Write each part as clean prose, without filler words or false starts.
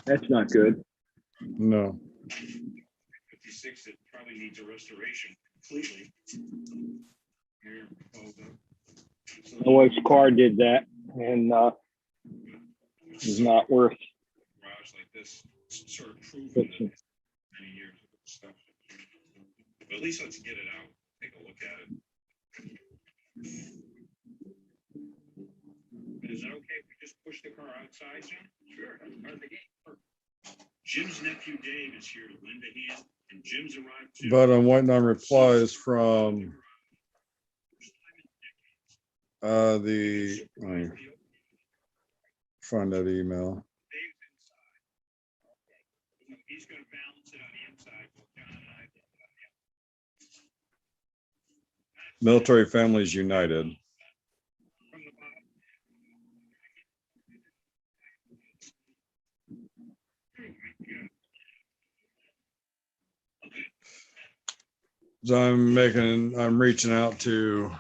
That's not good. No. 56, it probably needs a restoration completely. Here, My wife's car did that, and it's not worth garage like this, sort of proven fixing. that many years of stuff. But at least let's get it out. Take a look at it. Is it okay if we just push the car outside, Jim? Sure, that's part of the game. Jim's nephew Dave is here to lend a hand, and Jim's arrived too. But I'm waiting on replies from let me find that email. Dave's inside. He's going to balance it on the inside. While John and I do it on the Military Families United. from the bottom. So I'm reaching out to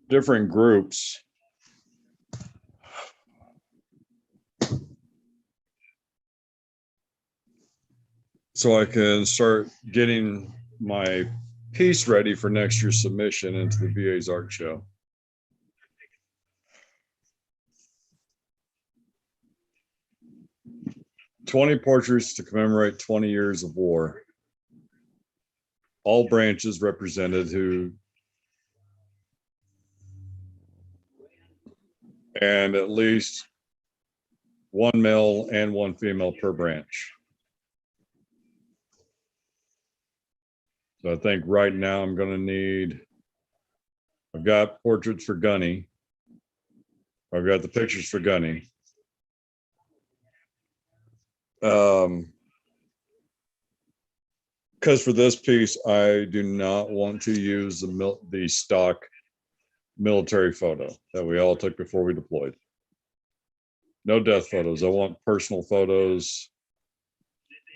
different groups. So I can start getting my piece ready for next year's submission into the VA's art show. "20 portraits to commemorate 20 years of war. All branches represented and at least one male and one female per branch." So I think right now I'm going to need, I've got portraits for Gunny. I've got the pictures for Gunny. Because for this piece, I do not want to use the stock military photo that we all took before we deployed. No death photos. I want personal photos.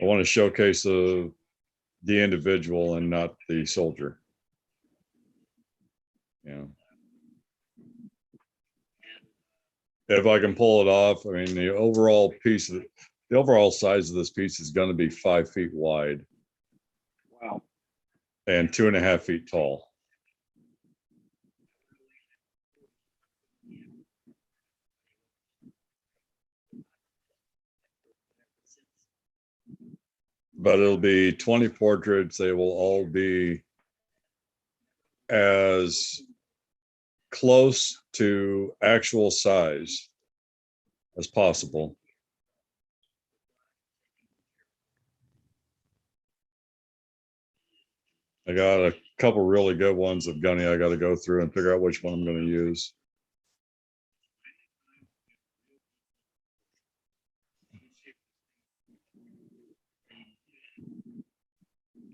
I want to showcase the individual and not the soldier. Yeah. If I can pull it off, I mean, the overall size of this piece is going to be 5 feet wide. Wow. And 2.5 feet tall. But it'll be 20 portraits. They will all be as close to actual size as possible. I got a couple really good ones of Gunny I got to go through and figure out which one I'm going to use.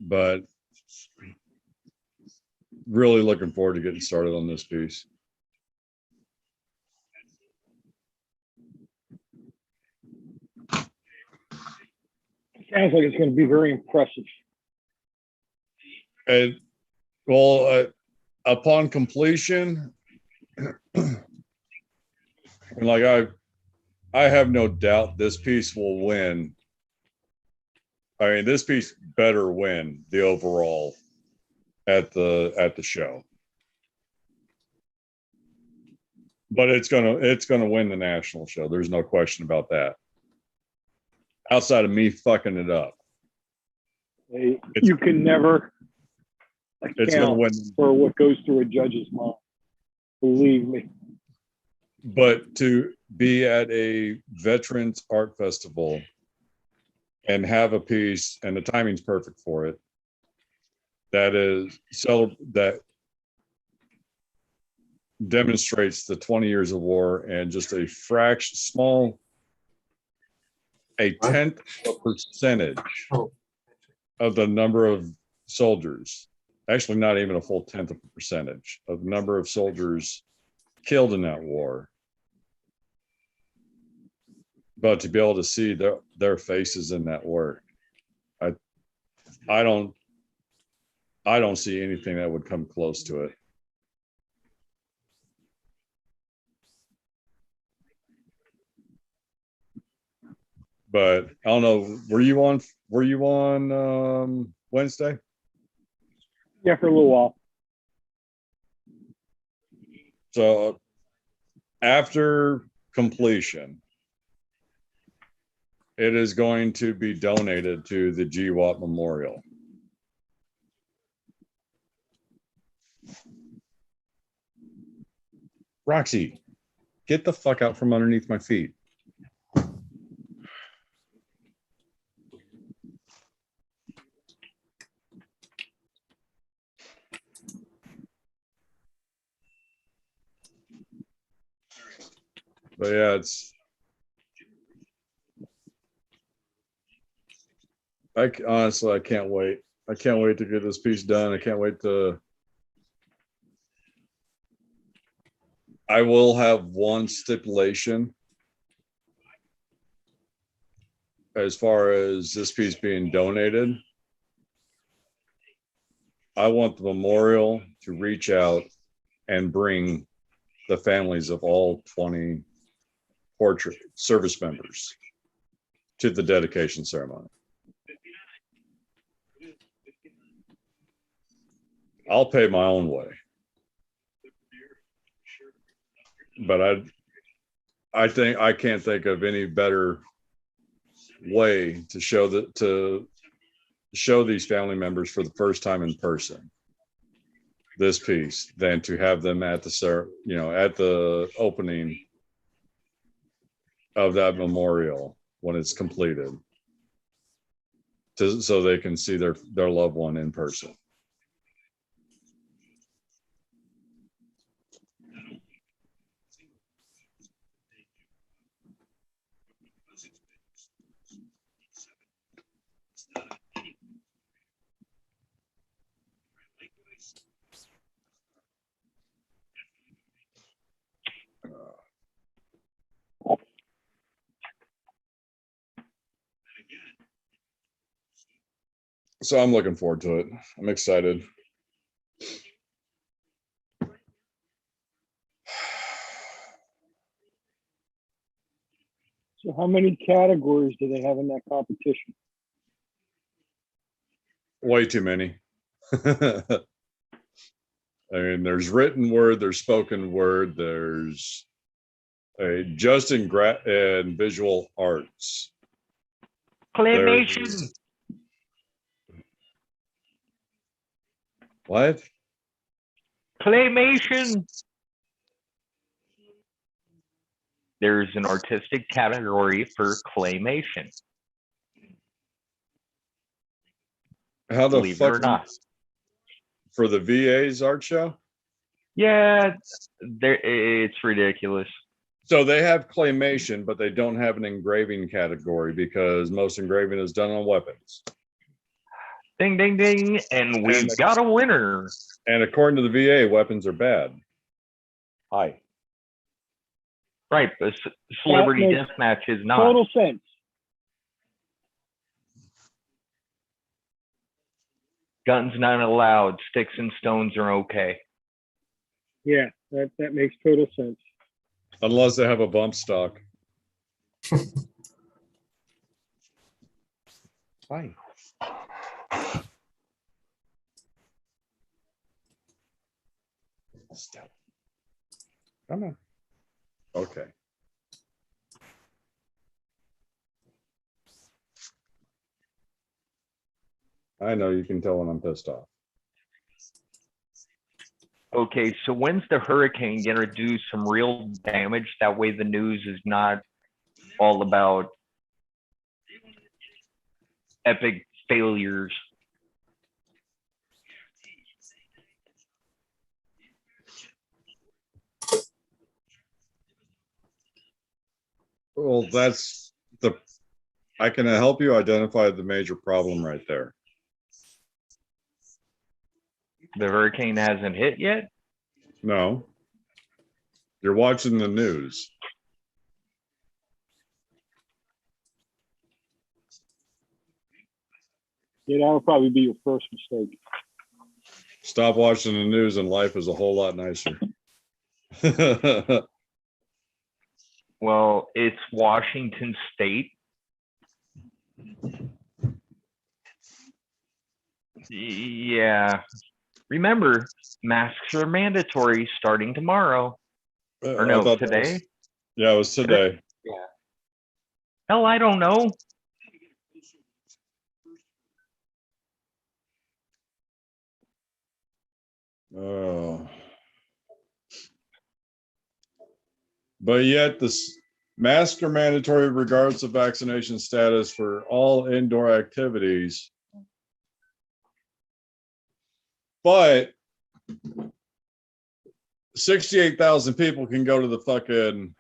But really looking forward to getting started on this piece. Sounds like it's going to be very impressive. And well, upon completion, like I have no doubt this piece will win. I mean, this piece better win the overall at the show. But it's gonna win the national show. There's no question about that. Outside of me fucking it up. You can never account for what goes through a judge's mind. Believe me. But to be at a veterans art festival and have a piece, and the timing's perfect for it, that demonstrates the 20 years of war and just a fraction, a tenth of a percentage of the number of soldiers, actually not even a full tenth of a percentage of the number of soldiers killed in that war. But to be able to see their faces in that work, I don't see anything that would come close to it. But I don't know. Were you on Wednesday? Yeah, for a little while. So after completion, it is going to be donated to the GWAT Memorial. Roxy, get the fuck out from underneath my feet. But yeah, honestly, I can't wait. I can't wait to get this piece done. I can't wait to. I will have one stipulation as far as this piece being donated. I want the memorial to reach out and bring the families of all 20 portrait service members to the dedication ceremony. I'll pay my own way, but I think I can't think of any better way to show these family members for the first time in person this piece than to have them at the opening of that memorial when it's completed, so they can see their loved one in person. So I'm looking forward to it. I'm excited. So how many categories do they have in that competition? Way too many. I mean, there's written word, there's spoken word, there's just in visual arts. Claymation. What? Claymation. There's an artistic category for claymation. How the Believe it or fuck not. for the VA's art show? Yeah, it's ridiculous. So they have claymation, but they don't have an engraving category because most engraving is done on weapons. Ding, ding, ding. And we've got a winner. And according to the VA, weapons are bad. Hi. Right, but celebrity deathmatch is not. Total sense. Guns not allowed. Sticks and stones are okay. Yeah, that makes total sense. Unless they have a bump stock. Hi. Stop. Come on. Okay. I know you can tell when I'm pissed off. Okay, so when's the hurricane going to do some real damage? That way the news is not all about epic failures. Well, I can help you identify the major problem right there. The hurricane hasn't hit yet? No. You're watching the news. Yeah, that'll probably be your first mistake. Stop watching the news and life is a whole lot nicer. Well, it's Washington State. Yeah. Remember, masks are mandatory starting tomorrow. Or I no, thought that was- today? yeah, it was today. Yeah. Hell, I don't know. Oh. But yet this masks are mandatory regardless of vaccination status for all indoor activities. But 68,000 people can go to the fucking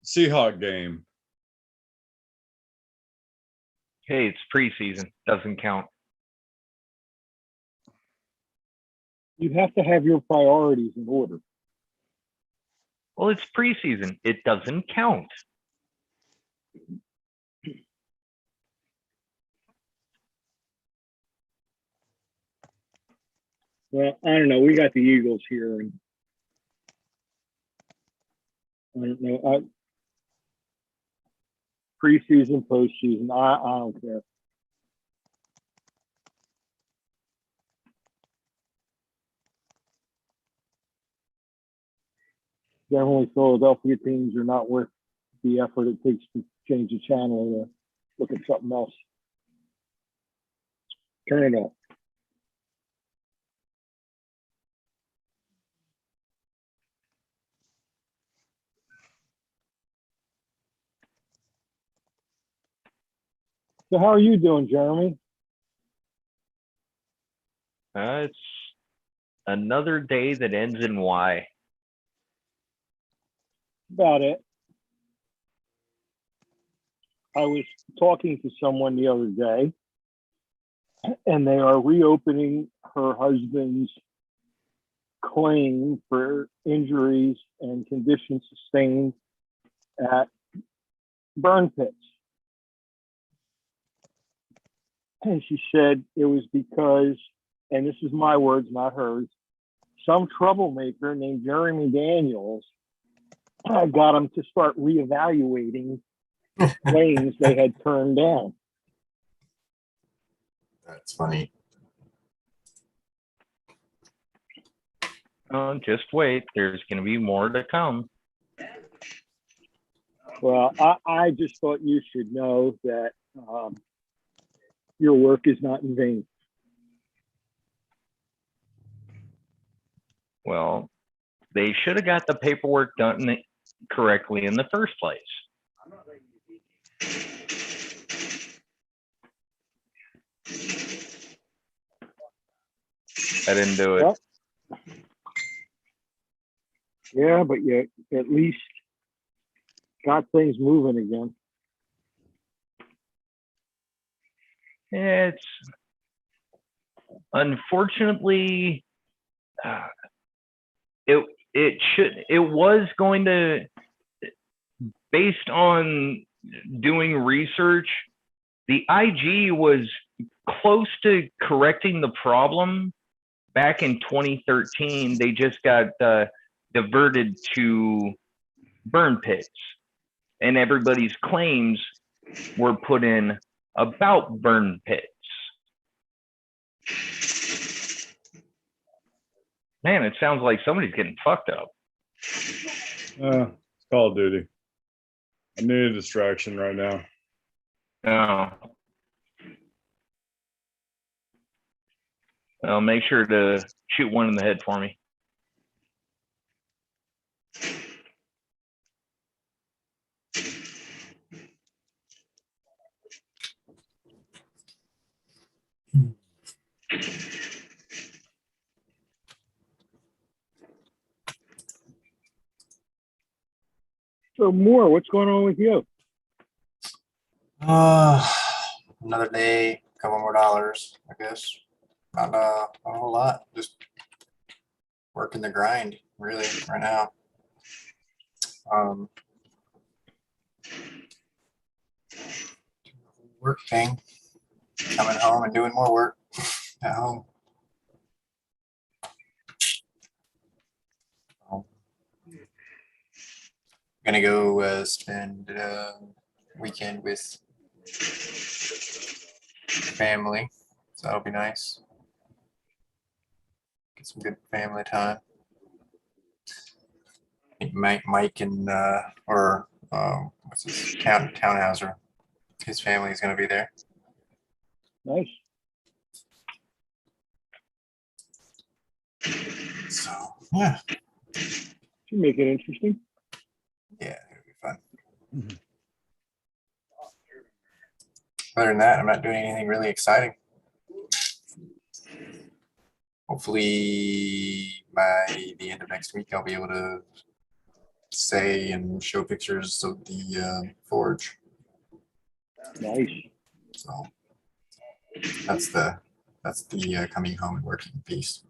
Seahawk game. Hey, it's preseason. Doesn't count. You have to have your priorities in order. Well, it's preseason. It doesn't count. Well, I don't know. We got the Eagles here, and I don't know. Preseason, postseason, I don't care. Generally, Philadelphia teams are not worth the effort it takes to change the channel or look at something else. Turn it off. So how are you doing, Jeremy? It's another day that ends in Y. About it. I was talking to someone the other day, and they are reopening her husband's claim for injuries and conditions sustained at burn pits. And she said it was because, and this is my words, not hers, some troublemaker named Jeremy Daniels got him to start reevaluating claims they had turned down. That's funny. Oh, just wait. There's going to be more to come. Well, I just thought you should know that your work is not in vain. Well, they should have got the paperwork done correctly in the first place. I didn't do it. Well, yeah, but you at least got things moving again. It's unfortunately it was going to, based on doing research, the IG was close to correcting the problem back in 2013. They just got diverted to burn pits, and everybody's claims were put in about burn pits. Man, it sounds like somebody's getting fucked up. It's Call of Duty. I need a distraction right now. Oh. Well, make sure to shoot one in the head for me. So Moore, what's going on with you? Another day, a couple more dollars, I guess. Not a whole lot. Just working the grind, really, right now. Work thing. Coming home and doing more work at home. Gonna go spend weekend with family, so that'll be nice. Get some good family time. I think Mike and what's his Townhauser, his family is going to be there. Nice. So yeah, Should make it interesting. yeah, it'll be fun. Other than that, I'm not doing anything really exciting. Hopefully by the end of next week, I'll be able to say and show pictures of the forge. Nice. So that's the coming home and working piece.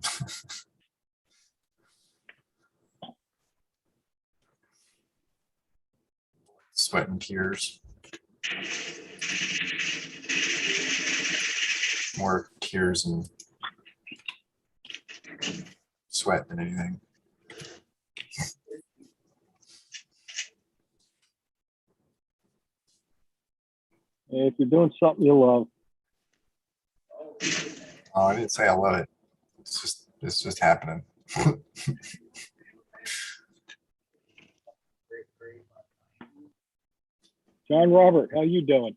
Sweat and tears. More tears and sweat than anything. And if you're doing something you love, Oh, I didn't say I love it. It's just happening. John Robert, how you doing?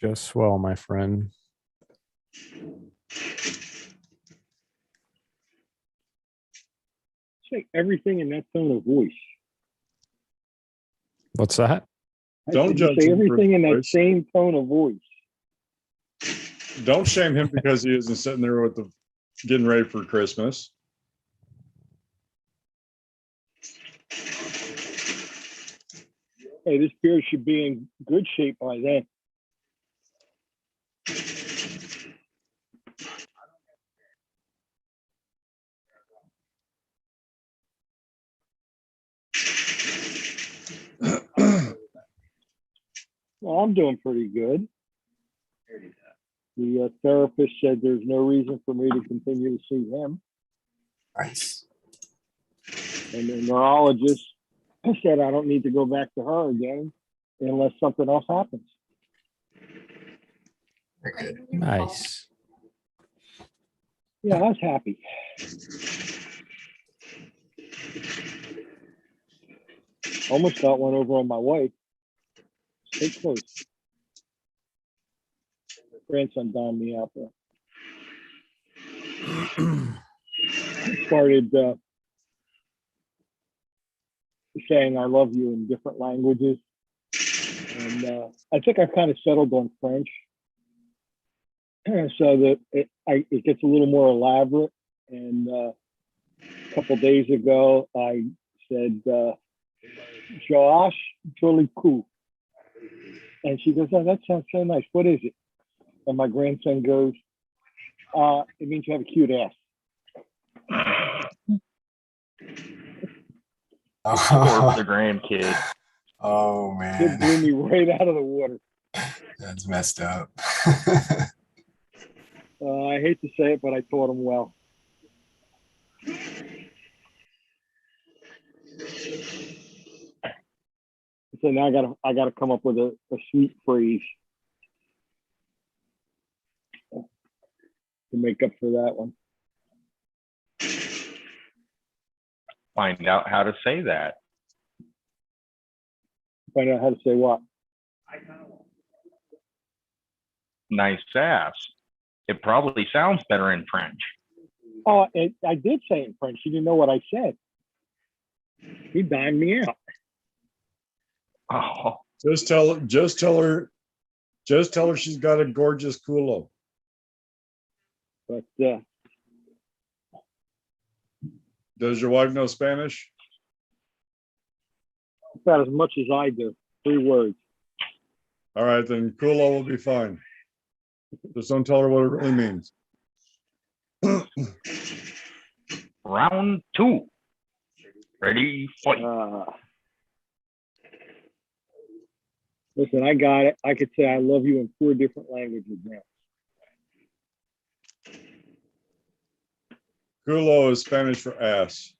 Just swell, my friend. Say everything in that tone of voice. What's that? Don't said you judge say him for his everything in that voice. same tone of voice. Don't shame him because he isn't sitting there with the getting ready for Christmas. Hey, this beer should be in good shape by then. Well, I'm doing pretty good. The therapist said there's no reason for me to continue to see him. Nice. And the neurologist said I don't need to go back to her again unless something else happens. Very good. Nice. Yeah, I was happy. Almost got one over on my wife. Stay close. Grandson downed me out there. Started saying I love you in different languages. And I think I kind of settled on French. So that it gets a little more elaborate. And a couple days ago, I said, Josh, jolly cool. And she goes, oh, that sounds so nice. What is it? And my grandson goes, it means you have a cute ass. Poor the grandkid. Oh It man, blew me right out of the water. that's messed up. I hate to say it, but I taught him well. So now I gotta come up with a sweet phrase to make up for that one. Find out how to say that. Find out how to say what. Nice ass. It probably sounds better in French. Oh, I did say it in French. She didn't know what I said. He dimed me out. Oh, Just tell her she's got a gorgeous culo. But Does your wife know Spanish? about as much as I do. 3 words. All right, then culo will be fine. Just don't tell her what it really means. round 2. Ready, fight. Listen, I got it. I could say I love you in 4 different languages now. Culo is Spanish for ass.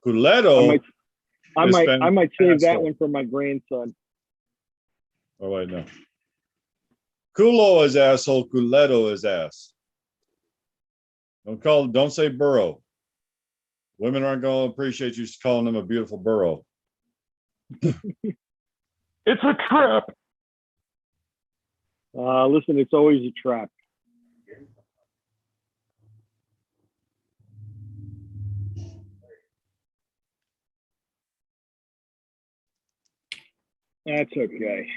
Culeto. I It's might save that fantastic. one for my grandson. Oh, wait, no. Culo is asshole. Culeto is ass. Don't say burrow. Women aren't going to appreciate you calling them a beautiful burrow. It's a trap. Listen, it's always a trap. That's okay.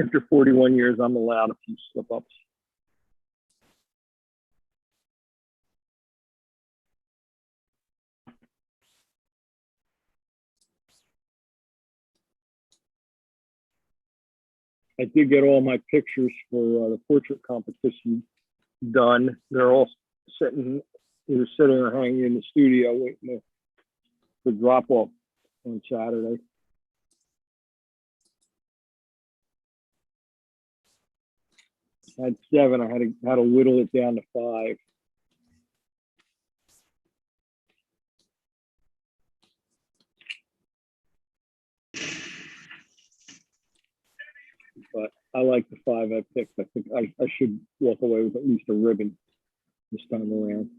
After 41 years, I'm allowed a few slip-ups. I did get all my pictures for the portrait competition done. They're all either sitting or hanging in the studio waiting for drop off on Saturday. I had 7. I had to whittle it down to 5. But I like the 5 I picked. I think I should walk away with at least a ribbon this time around.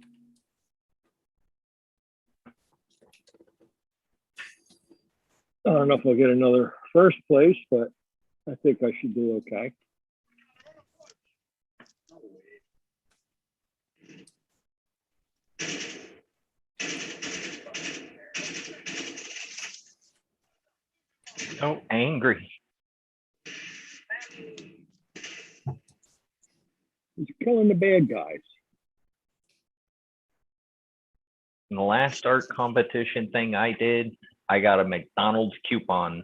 I don't know if I'll get another first place, but I think I should do okay. So angry. He's killing the bad guys. In the last art competition thing I did, I got a McDonald's coupon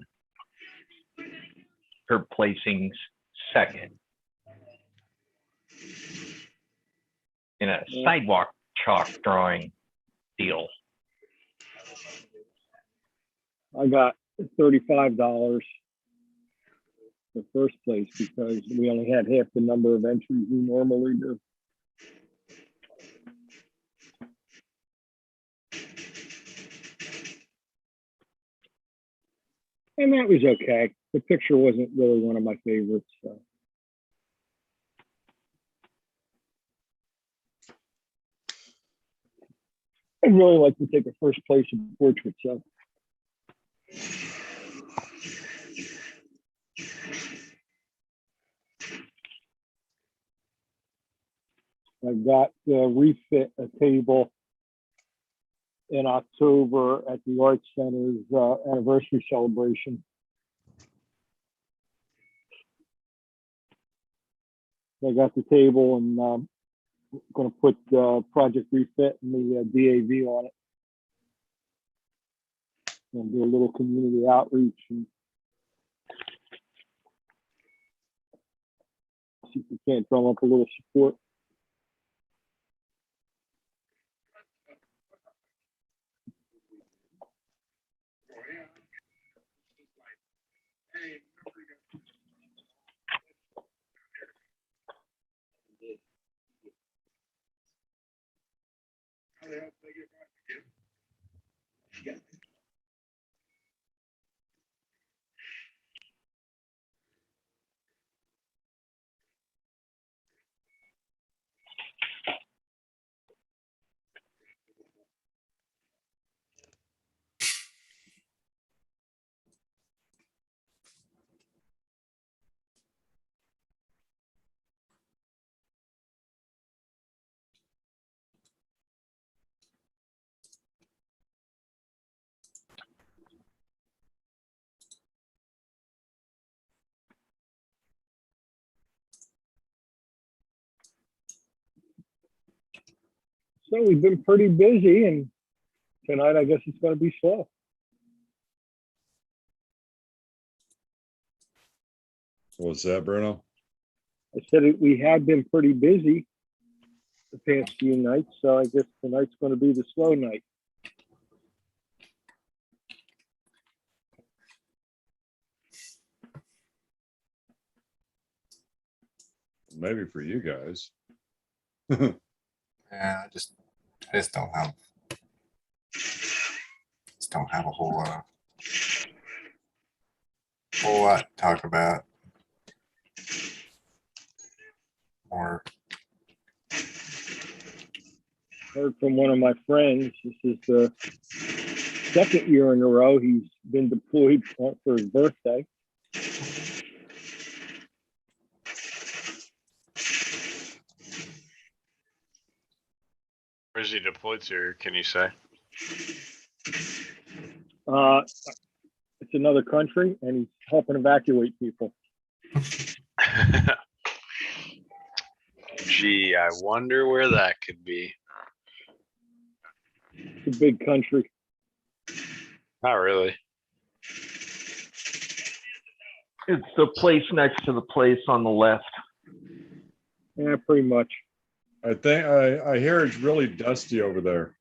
for placing second in a sidewalk chalk drawing deal. I got $35 for first place because we only had half the number of entries we normally do. And that was okay. The picture wasn't really one of my favorites. So. I'd really like to take a first place in portrait. So. I got refit a table in October at the Arts Center's anniversary celebration. I got the table and I'm going to put Project Refit and the DAV on it. And do a little community outreach and see if we can't drum up a little support. So we've been pretty busy, and tonight I guess it's going to be slow. What's that, Bruno? I said we had been pretty busy the past few nights, so I guess tonight's going to be the slow night. Maybe for you guys. Yeah, I just don't have a whole lot to talk about. Or Heard from one of my friends. This is the second year in a row he's been deployed for his birthday. Where's he deployed to? Can you say? It's another country, and he's helping evacuate people. Gee, I wonder where that could be. It's a big country. Not really. It's the place next to the place on the left. Yeah, pretty much. I think I hear it's really dusty over there.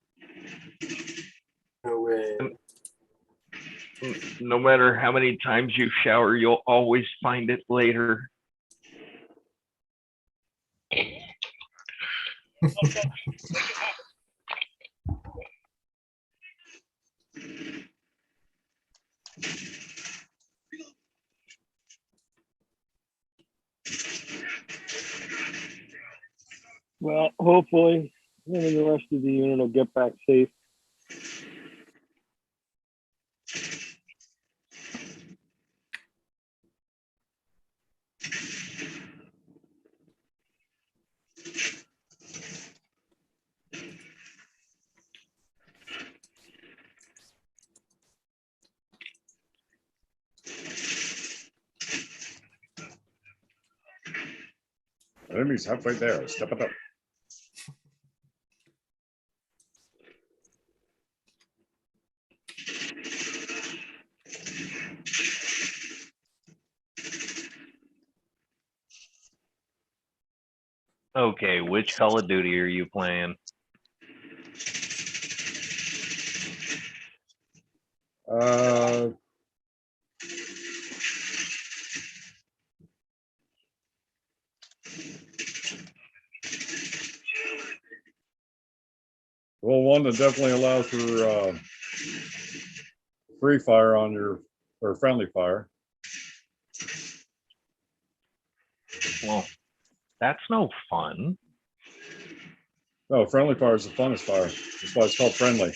no way. No matter how many times you shower, you'll always find it later. Well, hopefully, him and the rest of the unit will get back safe. Enemy's halfway there. Step it up. Okay, which Call of Duty are you playing? Well, one that definitely allows for free fire on your or friendly fire. Well, that's no fun. No, friendly fire is the funnest fire. That's why it's called friendly.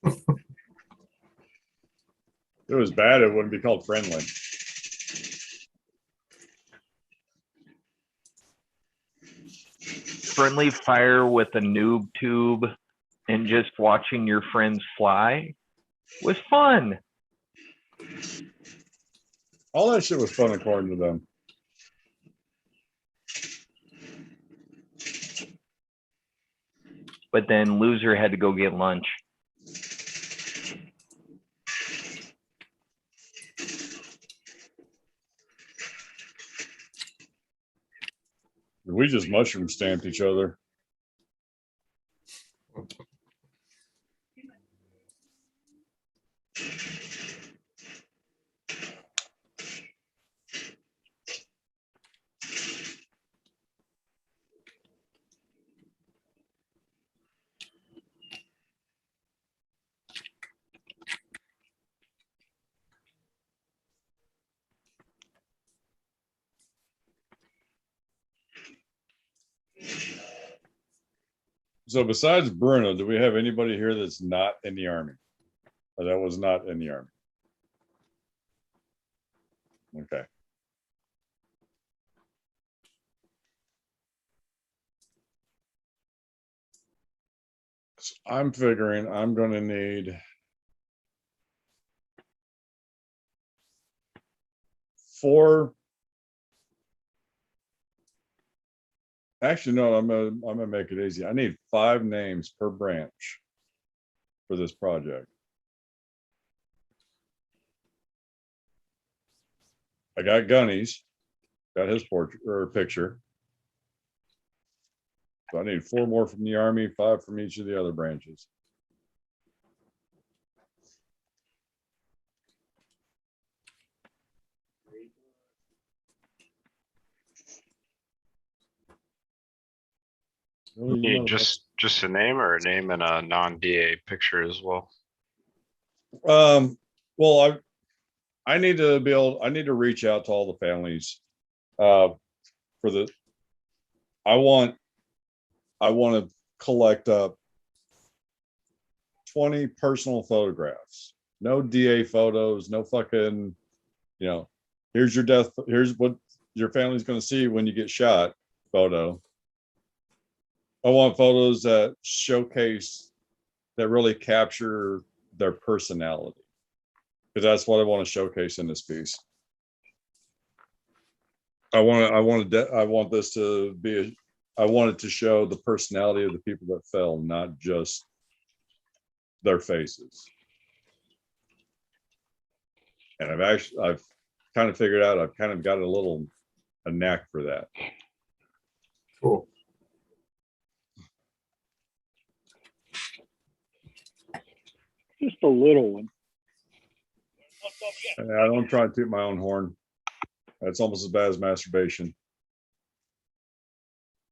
If it was bad, it wouldn't be called friendly. Friendly fire with a noob tube and just watching your friends fly was fun. All that shit was fun according to them. But then loser had to go get lunch. We just mushroom stamped each other. So besides Bruno, do we have anybody here that's not in the Army? Or that was not in the Army? Okay. So I'm figuring I'm going to need 4. Actually, no, I'm gonna make it easy. I need 5 names per branch for this project. I got Gunny's, got his portrait or picture. So I need 4 more from the Army, 5 from each of the other branches. Really, You you need know, just a name or a name and a non-DA picture as well. well, I need to I need to reach out to all the families. For the, I want to collect up 20 personal photographs. No DA photos, no fucking, here's your death, here's what your family's going to see when you get shot photo. I want photos that showcase, that really capture their personality, because that's what I want to showcase in this piece. I want this to be I want it to show the personality of the people that fell, not just their faces. And I've kind of figured out, I've kind of got a knack for that. Cool. Just a little one. And I don't try to toot my own horn. That's almost as bad as masturbation.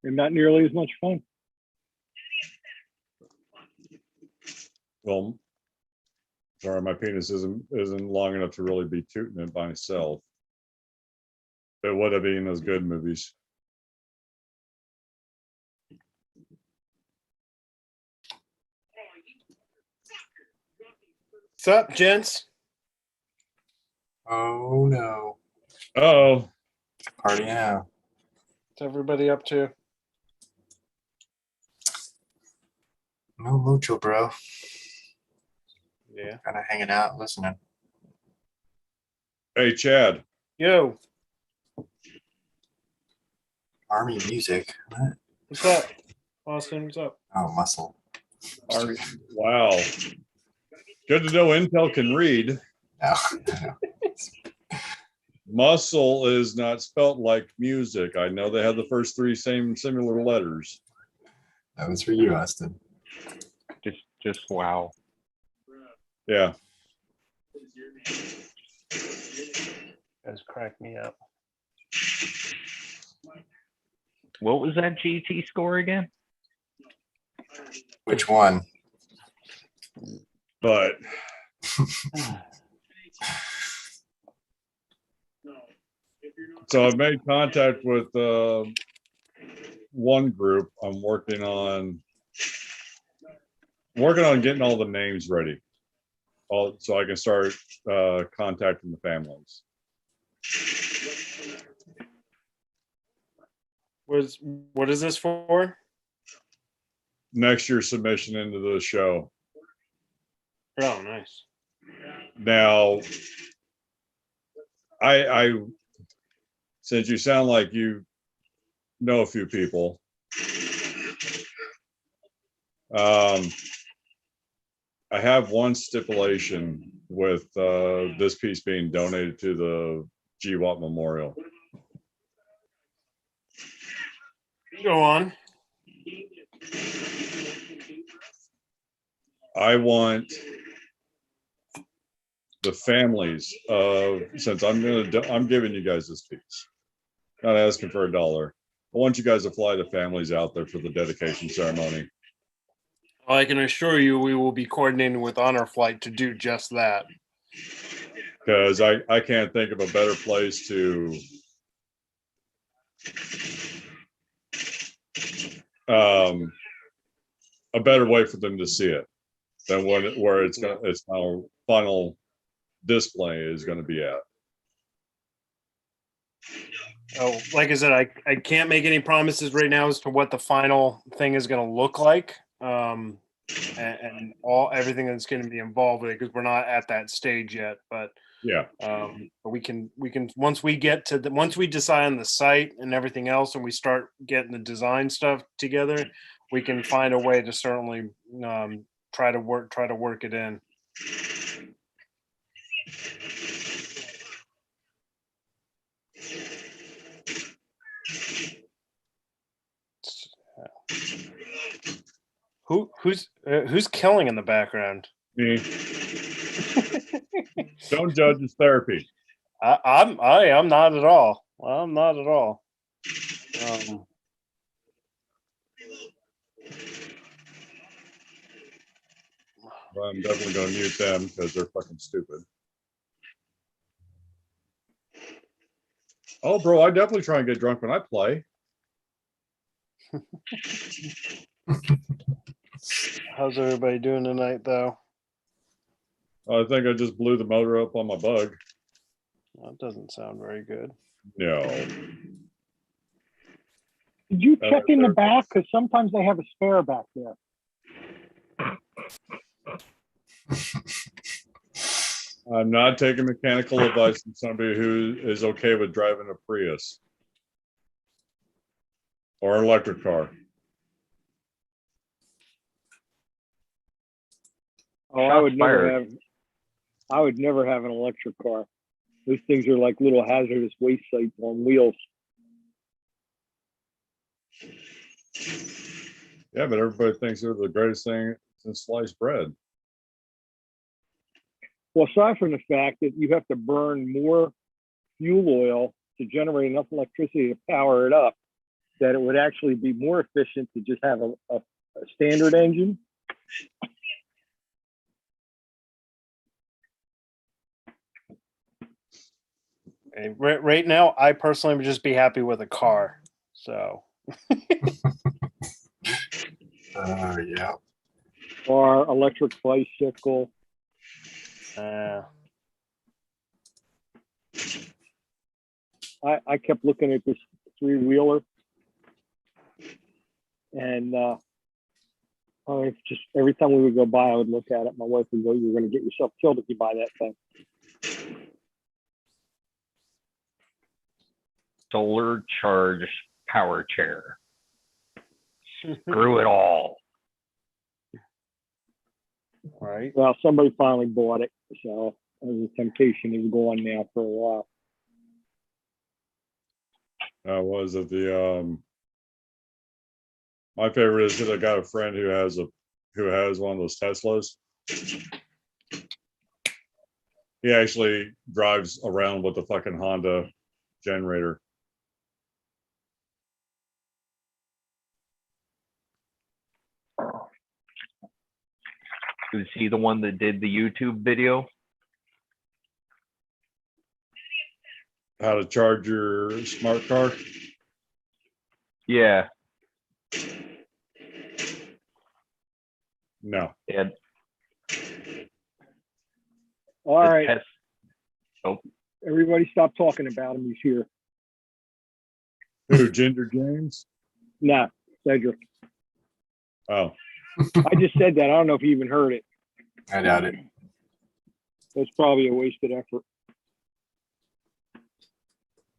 And not nearly as much fun. Well, sorry, my penis isn't long enough to really be tooting it by myself. It would have been in those good movies. What's up, gents? Oh no. Oh, Party now. What's everybody up to? No mucho, bro. Yeah. Kind of hanging out, listening. hey, Chad. Yo, Army music. What? what's up? Austin, what's up? Oh, muscle. Wow. Good to know Intel can read. No. Muscle is not spelt like music. I know they have the first three similar letters. That was for you, Austin. Just wow. Yeah. Guys, crack me up. What was that GT score again? Which one? But so I've made contact with one group. I'm working on getting all the names ready, so I can start contacting the families. What is this for? Next year's submission into the show. Oh, nice. Now, I since you sound like you know a few people, I have one stipulation with this piece being donated to the GWAT Memorial. Go on. I want the families of, since I'm giving you guys this piece, not asking for $1. I want you guys to fly the families out there for the dedication ceremony. Well, I can assure you we will be coordinating with Honor Flight to do just that. Because I can't think of a better place to a better way for them to see it than where its final display is going to be at. Oh, like I said, I can't make any promises right now as to what the final thing is going to look like, and everything that's going to be involved with it, because we're not at that stage yet. But Yeah. but we can once we decide on the site and everything else, and we start getting the design stuff together, we can find a way to certainly try to work it in. Who's killing in the background? Me. Don't judge his therapy. I'm not at all. I'm not at all. I'm definitely gonna mute them because they're fucking stupid. Oh, bro, I definitely try and get drunk when I play. How's everybody doing tonight, though? I think I just blew the motor up on my bug. That doesn't sound very good. No. Did you check in the there- back? Because sometimes they have a spare back there. I'm not taking mechanical advice from somebody who is okay with driving a Prius or an electric car. Oh, Shots fired. I would never have an electric car. Those things are like little hazardous waste sites on wheels. Yeah, but everybody thinks they're the greatest thing since sliced bread. Well, aside from the fact that you have to burn more fuel oil to generate enough electricity to power it up, that it would actually be more efficient to just have a standard engine. Hey, right now, I personally would just be happy with a car. So Yeah. Or electric bicycle. I kept looking at this three-wheeler, and it's just every time we would go by, I would look at it. My wife would go, "You're going to get yourself killed if you buy that thing." Solar charged power chair. Screw it all. right. Well, somebody finally bought it, so it was a temptation. It was going now for a while. Was it the my favorite is that I got a friend who has one of those Teslas. He actually drives around with the fucking Honda generator. Was he the one that did the YouTube video? How to charge your smart car? Yeah. No. Yeah. All right, Oh, everybody, stop talking about him. He's here. Who? Ginger James? Nah, Cedric. Oh, I just said that. I don't know if you even heard it. I doubt it. That's probably a wasted effort.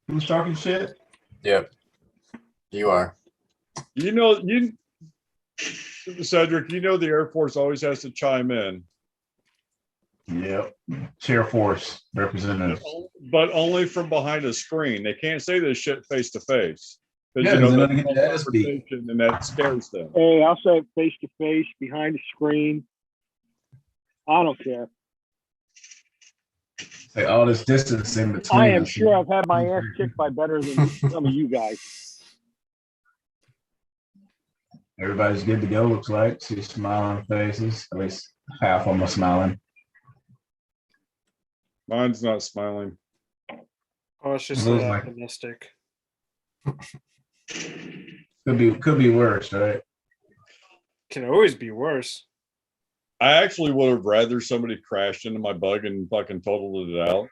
Who's talking shit? Yep. You are. Cedric, the Air Force always has to chime in. Yep. Chair Force representative. But only from behind a screen. They can't say this shit face to face. Yeah, Because they're that's not gonna get that speak. conversation and that scares them. Hey, I'll say it face to face, behind the screen. I don't care. Like all this distance in between. I am us. sure I've had my ass kicked by better than some of you guys. Everybody's good to go, looks like. See smiling faces. At least half of them are smiling. Mine's not smiling. Oh, it's just Looks like- optimistic. Could be worse, right? Can always be worse. I actually would have rather somebody crashed into my bug and fucking totaled it out.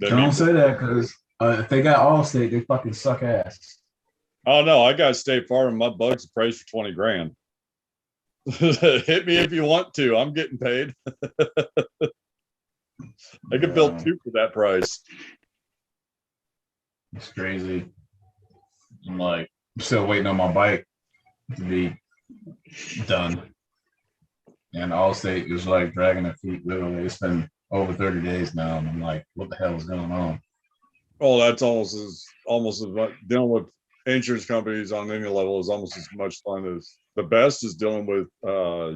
Don't say that because if they got Allstate, they fucking suck ass. Oh no, I got State Farm and my bug's appraised for 20 grand. Hit me if you want to. I'm getting paid. I could build two for that price. It's crazy. I'm like, I'm still waiting on my bike to be done. And Allstate is like dragging their feet literally. It's been over 30 days now. And I'm like, what the hell is going on? Oh, that's almost as much dealing with insurance companies on any level is almost as much fun as the best is dealing with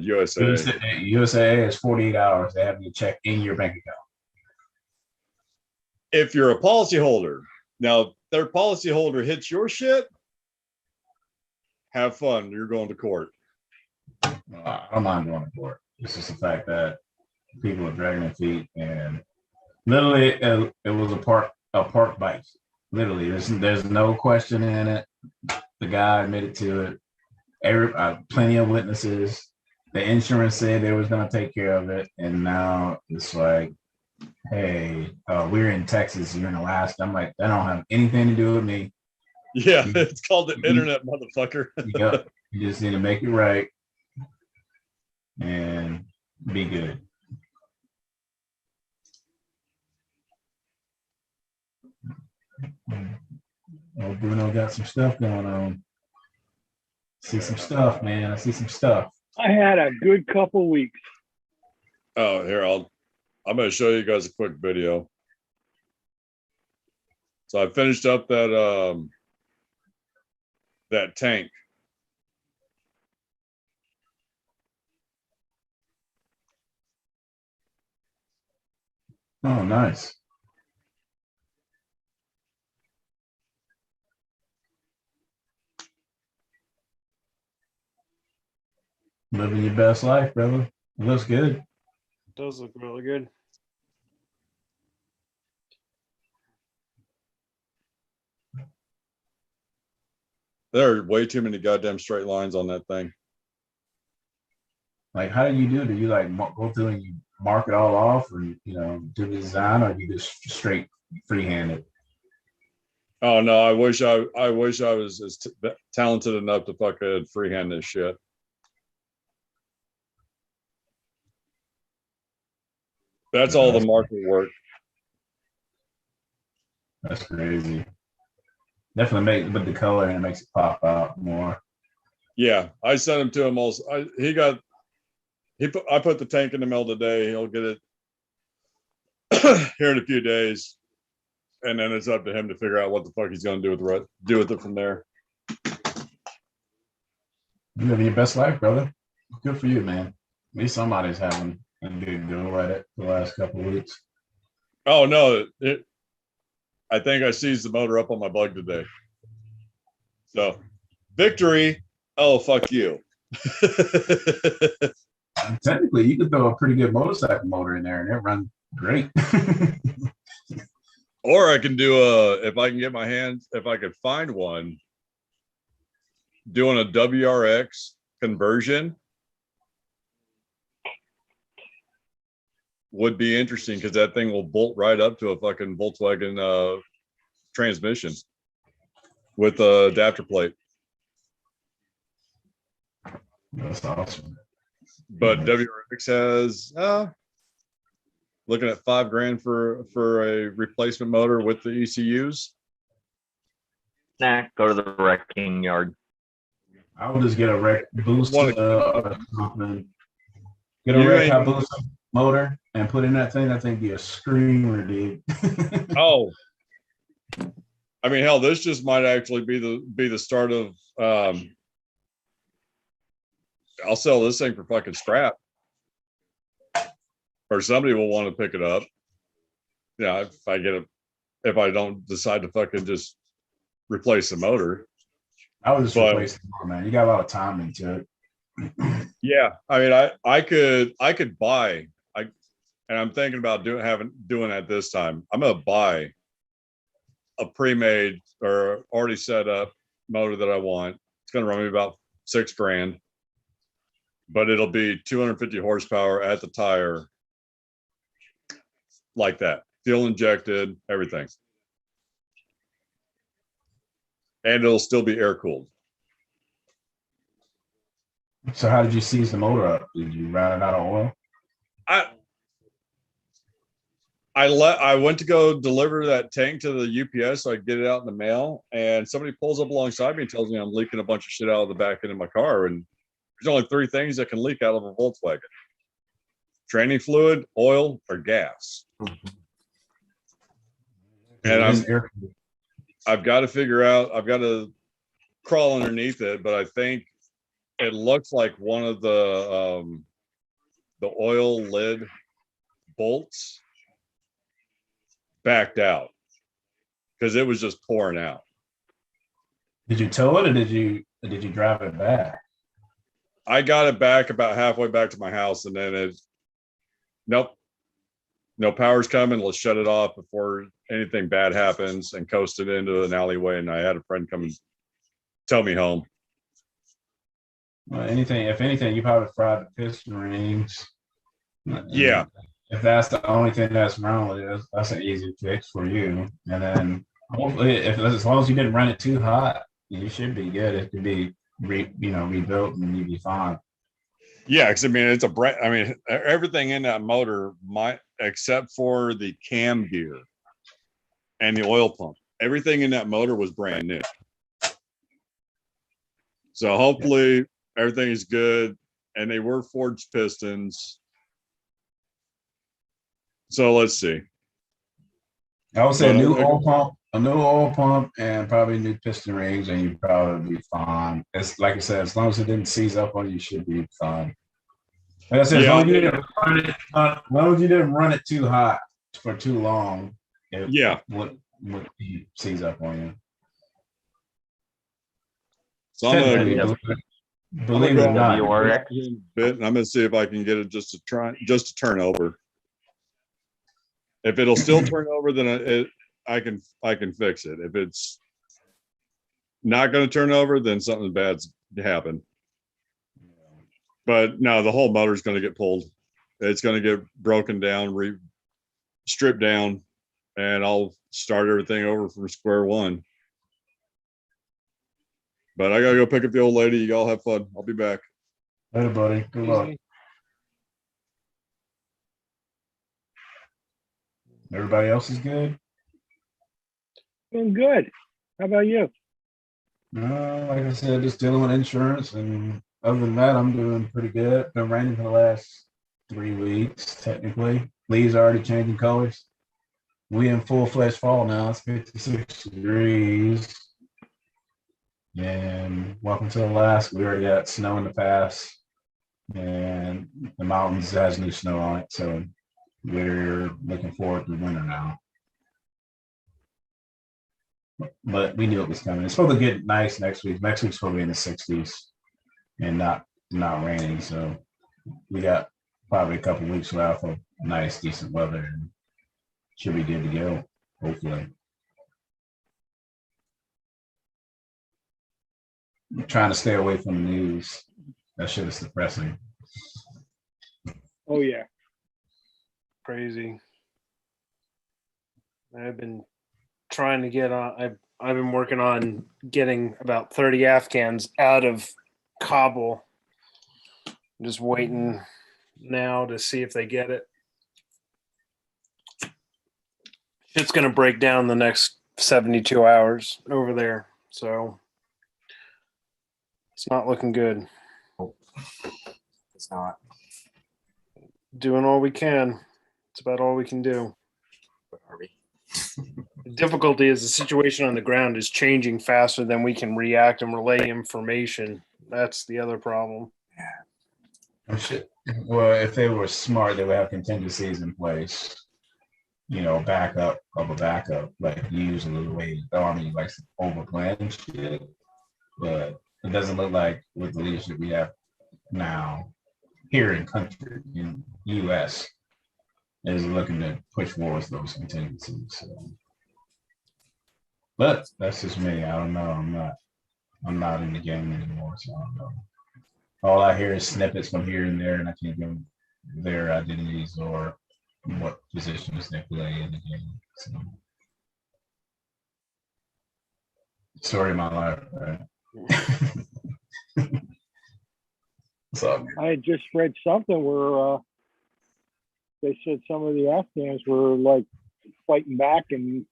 USA. USAA is 48 hours. They have you check in your bank account. If you're a policyholder, now their policyholder hits your shit, have fun. You're going to court. I don't mind going to court. It's just the fact that people are dragging their feet, and literally it was a park bike. Literally, there's no question in it. The guy admitted to it. Plenty of witnesses. The insurance said they was gonna take care of it, and now it's like, hey, we're in Texas, you're in Alaska. I'm like, that don't have anything to do with me. Yeah, it's called the internet, motherfucker. Yep, you just need to make it right and be good. Oh, Bruno got some stuff going on. See some stuff, man. I see some stuff. I had a good couple weeks. Oh, here, I'm going to show you guys a quick video. So I finished up that tank. Oh, nice. Living your best life, brother. It looks good. Does look really good. There are way too many goddamn straight lines on that thing. Like, how do you do? Do you like go through and you mark it all off, or do the design, or you just straight freehand it? Oh no, I wish I was as talented enough to fucking freehand this shit. That's all the marker work. That's crazy. Definitely make with the color, and it makes it pop out more. Yeah, I sent him to him also. I put the tank in the mail today. He'll get it here in a few days, and then it's up to him to figure out what the fuck he's going to do with it from there. You living your best life, brother. Good for you, man. At least somebody's having a good go at it the last couple of weeks. Oh no, I think I seized the motor up on my bug today. So, victory. Oh, fuck you. Technically, you could throw a pretty good motorcycle motor in there, and it runs great. Or I can do if I could find one, doing a WRX conversion would be interesting, because that thing will bolt right up to a fucking Volkswagen transmission with a adapter plate. That's awesome. But WRX has looking at $5,000 for a replacement motor with the ECUs. Nah, go to the wrecking yard. I would just get a wreck boost, get a You wreck ain't- high boost motor and put in that thing. That thing be a screamer, dude. Oh, I mean, hell, this just might actually be the start of. I'll sell this thing for fucking scrap, or somebody will want to pick it up. Yeah, if I don't decide to fucking just replace the motor. I would just replace the motor, man. You got a lot of time into it. Yeah, I mean, I could buy. And I'm thinking about doing that this time. I'm gonna buy a pre-made or already set up motor that I want. It's gonna run me about $6,000, but it'll be 250 horsepower at the tire, like that, fuel injected, everything, and it'll still be air cooled. So how did you seize the motor up? Did you run it out of oil? I went to go deliver that tank to the UPS so I could get it out in the mail, and somebody pulls up alongside me and tells me I'm leaking a bunch of shit out of the back end of my car. And there's only 3 things that can leak out of a Volkswagen: training fluid, oil, or gas. And I've got to figure out, I've got to crawl underneath it, but I think it looks like one of the oil lid bolts backed out because it was just pouring out. Did you tow it, or did you drive it back? I got it back about halfway back to my house, and then nope, no power's coming. Let's shut it off before anything bad happens, and coasted into an alleyway. And I had a friend come and tow me home. Well, if anything, you probably fried the piston rings. Yeah. If that's the only thing that's wrong with it, that's an easy fix for you. And then hopefully, as long as you didn't run it too hot, you should be good. It could be rebuilt and you'd be fine. Yeah, because I mean it's a brand. I mean everything in that motor, except for the cam gear and the oil pump, everything in that motor was brand new. So hopefully everything is good, and they were forged pistons. So let's see. I would say a new oil pump, and probably new piston rings, and you'd probably be fine. It's like I said, as long as it didn't seize up on you, you should be fine. Like I said, as long as you didn't run it too hot for too long, it would seize up on you. So I'm Technically, gonna believe it or not, bit, and I'm gonna see if I can get it just to turn over. If it'll still turn over, then I can fix it. If it's not going to turn over, then something bad's happened. But no, the whole motor's going to get pulled. It's going to get broken down, stripped down, and I'll start everything over from square one. But I gotta go pick up the old lady. You all have fun. I'll be back. Hey, buddy. Good luck. Everybody else is good? Doing good. How about you? Like I said, just dealing with insurance, and other than that, I'm doing pretty good. Been raining for the last 3 weeks, technically. Leaves are already changing colors. We in full-fledged fall now. It's 56 degrees. And welcome to Alaska. We already got snow in the pass, and the mountains has new snow on it. So we're looking forward to winter now. But we knew it was coming. It's supposed to get nice next week. Next week's supposed to be in the 60s and not raining. So we got probably a couple weeks left of nice, decent weather, and should be good to go, hopefully. I'm trying to stay away from the news. That shit is depressing. Oh yeah. Crazy. I've been trying to get on. I've been working on getting about 30 Afghans out of Kabul. I'm just waiting now to see if they get it. It's going to break down the next 72 hours over there. So it's not looking good. It's not. Doing all we can. It's about all we can do. Where are we? The difficulty is the situation on the ground is changing faster than we can react and relay information. That's the other problem. Oh, shit. Well, if they were smart, they would have contingencies in place. Backup of a backup, like usually the way the Army likes to overplan shit. But it doesn't look like with the leadership we have now here in country, in U.S., is looking to push forward those contingencies. So. But that's just me. I don't know. I'm not in the game anymore, so I don't know. All I hear is snippets from here and there, and I can't give them their identities or what positions they play in the game. So. Story of my life, right? So I had just read something where they said some of the Afghans were like fighting back, and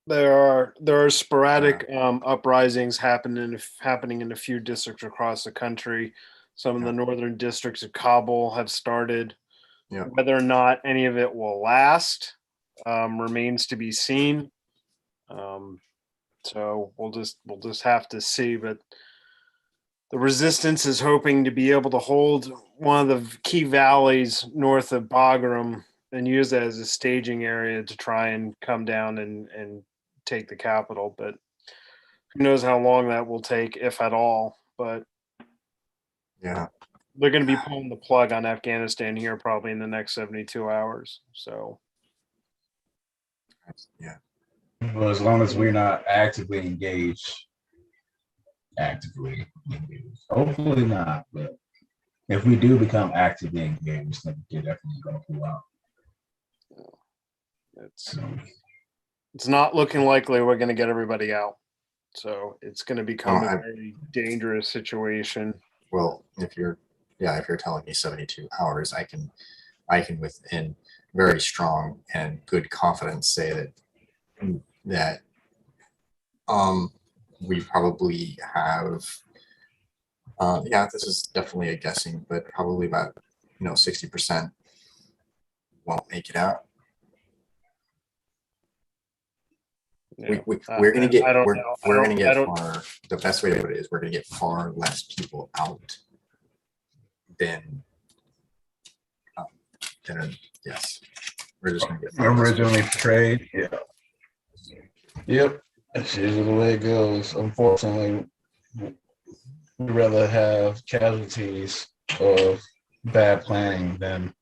There are sporadic uprisings happening in a few districts across the country. Some of the northern districts of Kabul have started. Yeah. Whether or not any of it will last remains to be seen. So we'll just have to see. But the resistance is hoping to be able to hold one of the key valleys north of Bagram and use that as a staging area to try and come down and take the capital. But who knows how long that will take, if at all. but Yeah. they're going to be pulling the plug on Afghanistan here probably in the next 72 hours. So, Yeah. Well, as long as we're not actively engaged, hopefully not, but if we do become actively engaged, then we're definitely going to pull out. it's So, it's not looking likely we're going to get everybody out. So it's going to become Well, a very dangerous situation. Well, if you're telling me 72 hours, I can within very strong and good confidence say that we probably have this is definitely a guessing, but probably about 60% won't make it out. Yeah. We're gonna get I don't we're, know. we're gonna I get don't- far. The best way to put it is we're gonna get far less people out than yes. We're just gonna get far less people. originally portrayed, yeah. Yep, that's usually the way it goes. Unfortunately, we'd rather have casualties of bad planning than,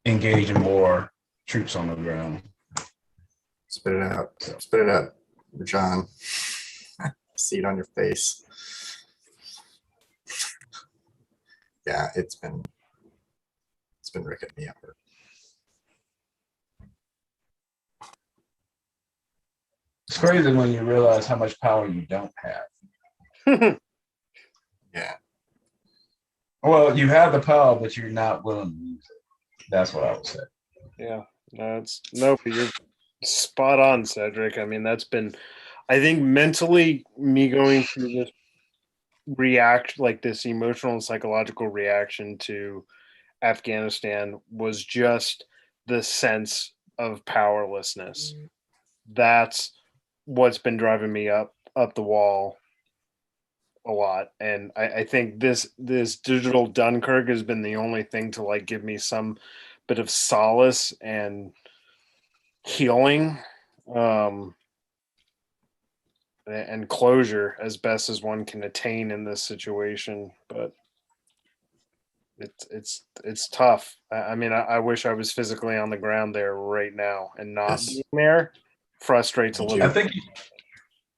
engaging more troops on the ground. Spit it out. Spit it out, John. See it on your face. Yeah, it's been ricking me up. It's crazy when you realize how much power you don't have. Yeah. Well, you have the power, but you're not willing to use it. That's what I would say. Yeah, but you're spot on, Cedric. I mean, that's been, I think, mentally me going through this this emotional and psychological reaction to Afghanistan was just the sense of powerlessness. That's what's been driving me up the wall a lot. And I think this digital Dunkirk has been the only thing to like give me some bit of solace and healing and closure as best as one can attain in this situation. But it's tough. I mean, I wish I was physically on the ground there right now, and not Yes. being there frustrates a Me little.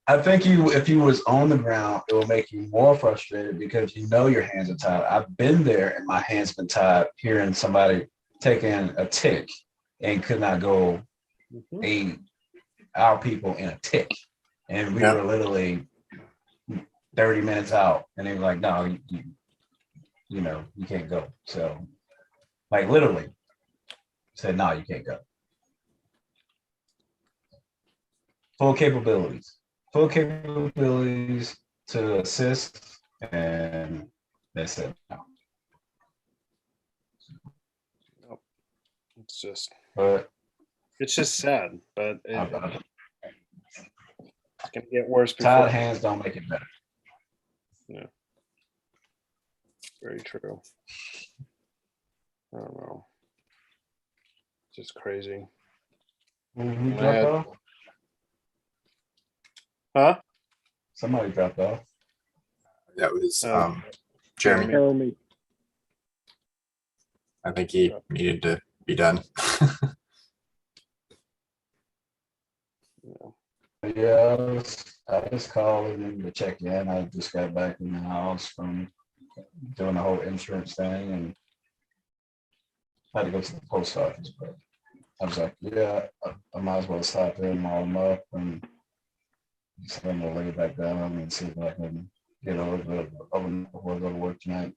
I think if you was on the ground, it will make you more frustrated because your hands are tied. I've been there and my hands been tied hearing somebody taking a tick and could not go aid our people in a tick. And we were literally 30 minutes out and they were like, no, you can't go. So like literally said, no, you can't go. Full capabilities to assist, and that's it. It's just sad, but it's gonna get worse. Tied hands don't make it better. Yeah, very true. I don't know. Just crazy. Who dropped off? Huh? Somebody dropped off. That was Jeremy. Jeremy. I think he needed to be done. Yeah, I just called him to check in. I just got back in the house from doing the whole insurance thing and had to go to the post office, but I was like, yeah, I might as well stop in, all them up, and send the lay back down and see if I can get over before I go to work tonight.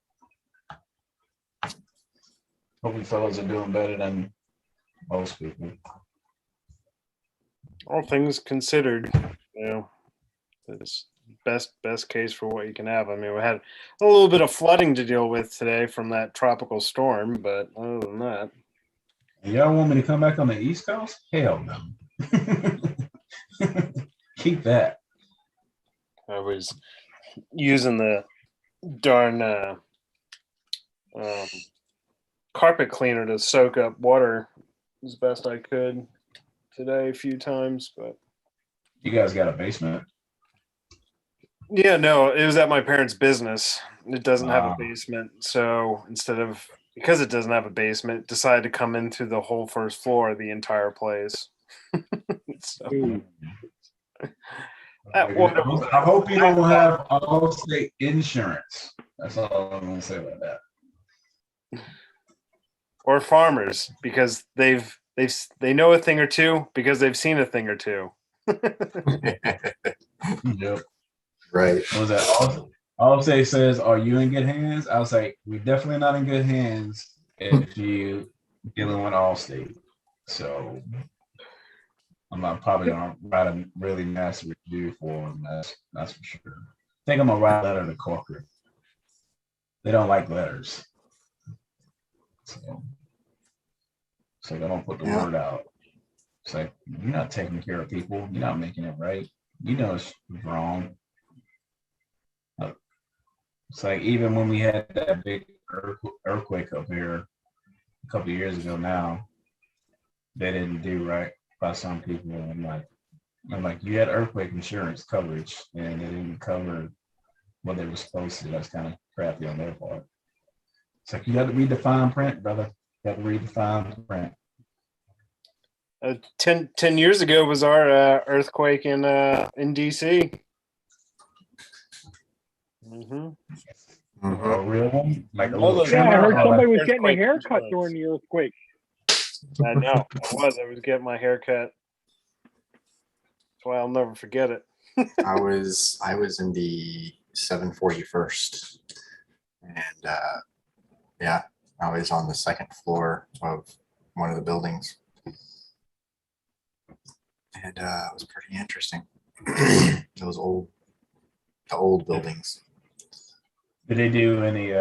Hope you fellas are doing better than most people. All things considered, it's best case for what you can have. I mean, we had a little bit of flooding to deal with today from that tropical storm, but other than that, And y'all want me to come back on the East Coast? Hell no. Keep that. I was using the darn carpet cleaner to soak up water as best I could today a few times, but You guys got a basement? Yeah, no, it was at my parents' business. It doesn't have a Ah. basement, so because it doesn't have a basement, it decided to come in through the whole first floor of the entire place. So, Ooh. I hope you don't have Allstate insurance. That's all I'm gonna say about that. or farmers, because they know a thing or two because they've seen a thing or two. Yep. Right. What was that? Allstate says, "Are you in good hands?" I was like, "We're definitely not in good hands if you dealing with Allstate." So I'm not probably gonna write a really nasty review for them. That's for sure. I think I'm gonna write a letter to corporate. They don't like letters, so they don't put the Yeah. word out. It's like you're not taking care of people. You're not making it right. You know it's wrong. It's like even when we had that big earthquake up here a couple of years ago now, they didn't do right by some people. I'm like, you had earthquake insurance coverage and they didn't cover what they were supposed to. That's kind of crappy on their part. It's like you got to read the fine print, brother. You got to read the fine print. 10 years ago was our earthquake in DC. Mm-hmm. A real one, like a All little those- Yeah, I tremor. heard or somebody like- was getting a Earthquake haircut insurance. during the earthquake. I know. I was getting my hair cut. That's why I'll never forget it. I was in the 741st, and yeah, I was on the second floor of one of the buildings, and it was pretty interesting. Those the old buildings. Did they do any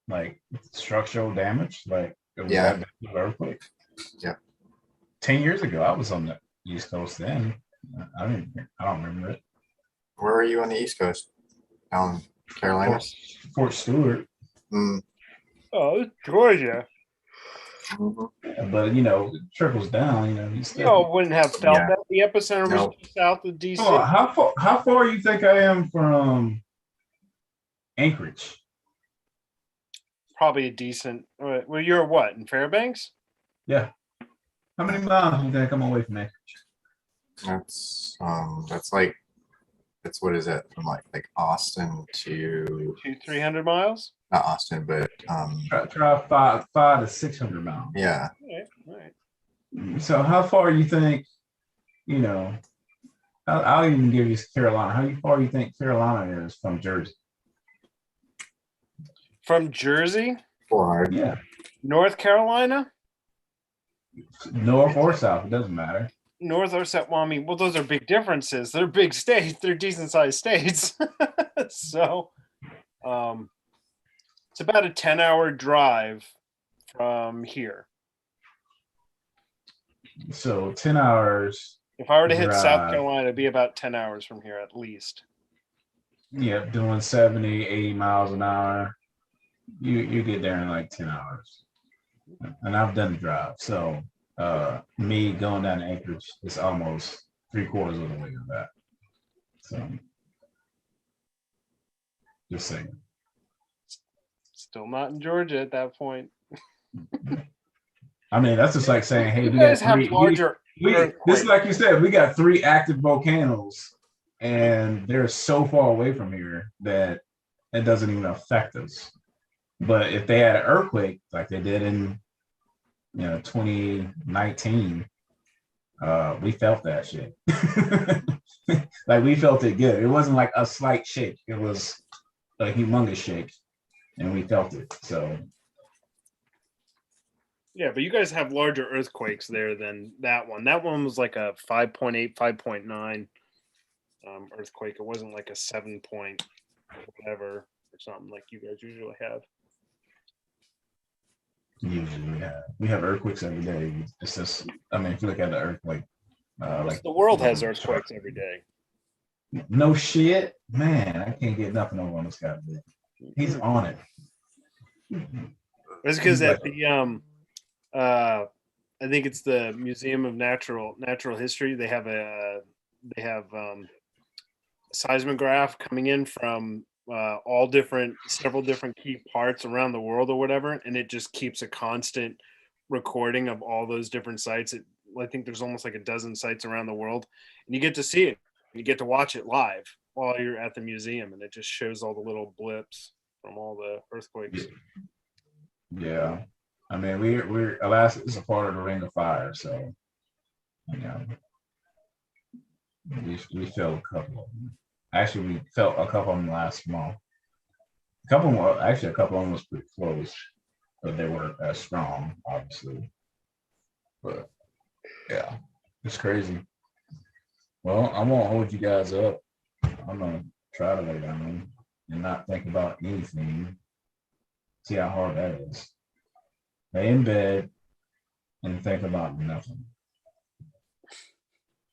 like structural damage? Like it was Yeah. that big of an earthquake? Yeah. 10 years ago, I was on the East Coast then. I don't remember it. Where were you on the East Coast? Down Carolina. Fort Stewart. Mm. Oh, Georgia. Mhm. But it trickles down, you still. Y'all wouldn't have felt Yeah. that. The epicenter No. was just south of DC. Oh, how far you think I am from Anchorage? Probably a decent. Well, you're what, in Fairbanks? Yeah. How many miles do you think I'm away from Anchorage? That's what is it from like Austin to 200-300 miles. not Austin, but Try 500 to 600 miles. yeah, All right. So how far you think, I'll even give you Carolina. How far you think Carolina is from Jersey? From Jersey, 400. Yeah. North Carolina, North or south, it doesn't matter. North or South. Well, I mean, those are big differences. They're big states. They're decent sized states. So, it's about a 10-hour drive from here. So 10 hours. If I were to hit South Drive. Carolina, it'd be about 10 hours from here at least. Yeah, doing 70, 80 miles an hour. You get there in like 10 hours. And I've done the drive. So me going down to Anchorage is almost 3/4 of the way of that. So just saying. Still not in Georgia at that point. I mean, that's just like saying, hey, You we guys got have three. larger This earthquakes. is like you said, we got 3 active volcanoes, and they're so far away from here that it doesn't even affect us. But if they had an earthquake like they did in 2019, we felt that shit. Like we felt it good. It wasn't like a slight shake. It was a humongous shake, and we felt it. So Yeah, but you guys have larger earthquakes there than that one. That one was like a 5.8, 5.9 earthquake. It wasn't like a 7 point whatever or something like you guys usually have. usually we have earthquakes every day. It's just, I mean, if you look at the earthquake, like The world has earthquakes every day. no shit, man, I can't get nothing over on this guy. He's on it. It's because at the I think it's the Museum of Natural History. They have seismograph coming in from several different key parts around the world or whatever, and it just keeps a constant recording of all those different sites. I think there's almost like a dozen sites around the world, and you get to see it. You get to watch it live while you're at the museum, and it just shows all the little blips from all the earthquakes. Yeah. I mean, we're Alaska is a part of the Ring of Fire, so you know, we felt a couple of them. Actually, we felt a couple of them last month. A couple of them, actually, a couple of them was pretty close, but they weren't as strong, obviously. But yeah, it's crazy. Well, I won't hold you guys up. I'm gonna try to lay down and not think about anything. See how hard that is. Lay in bed and think about nothing.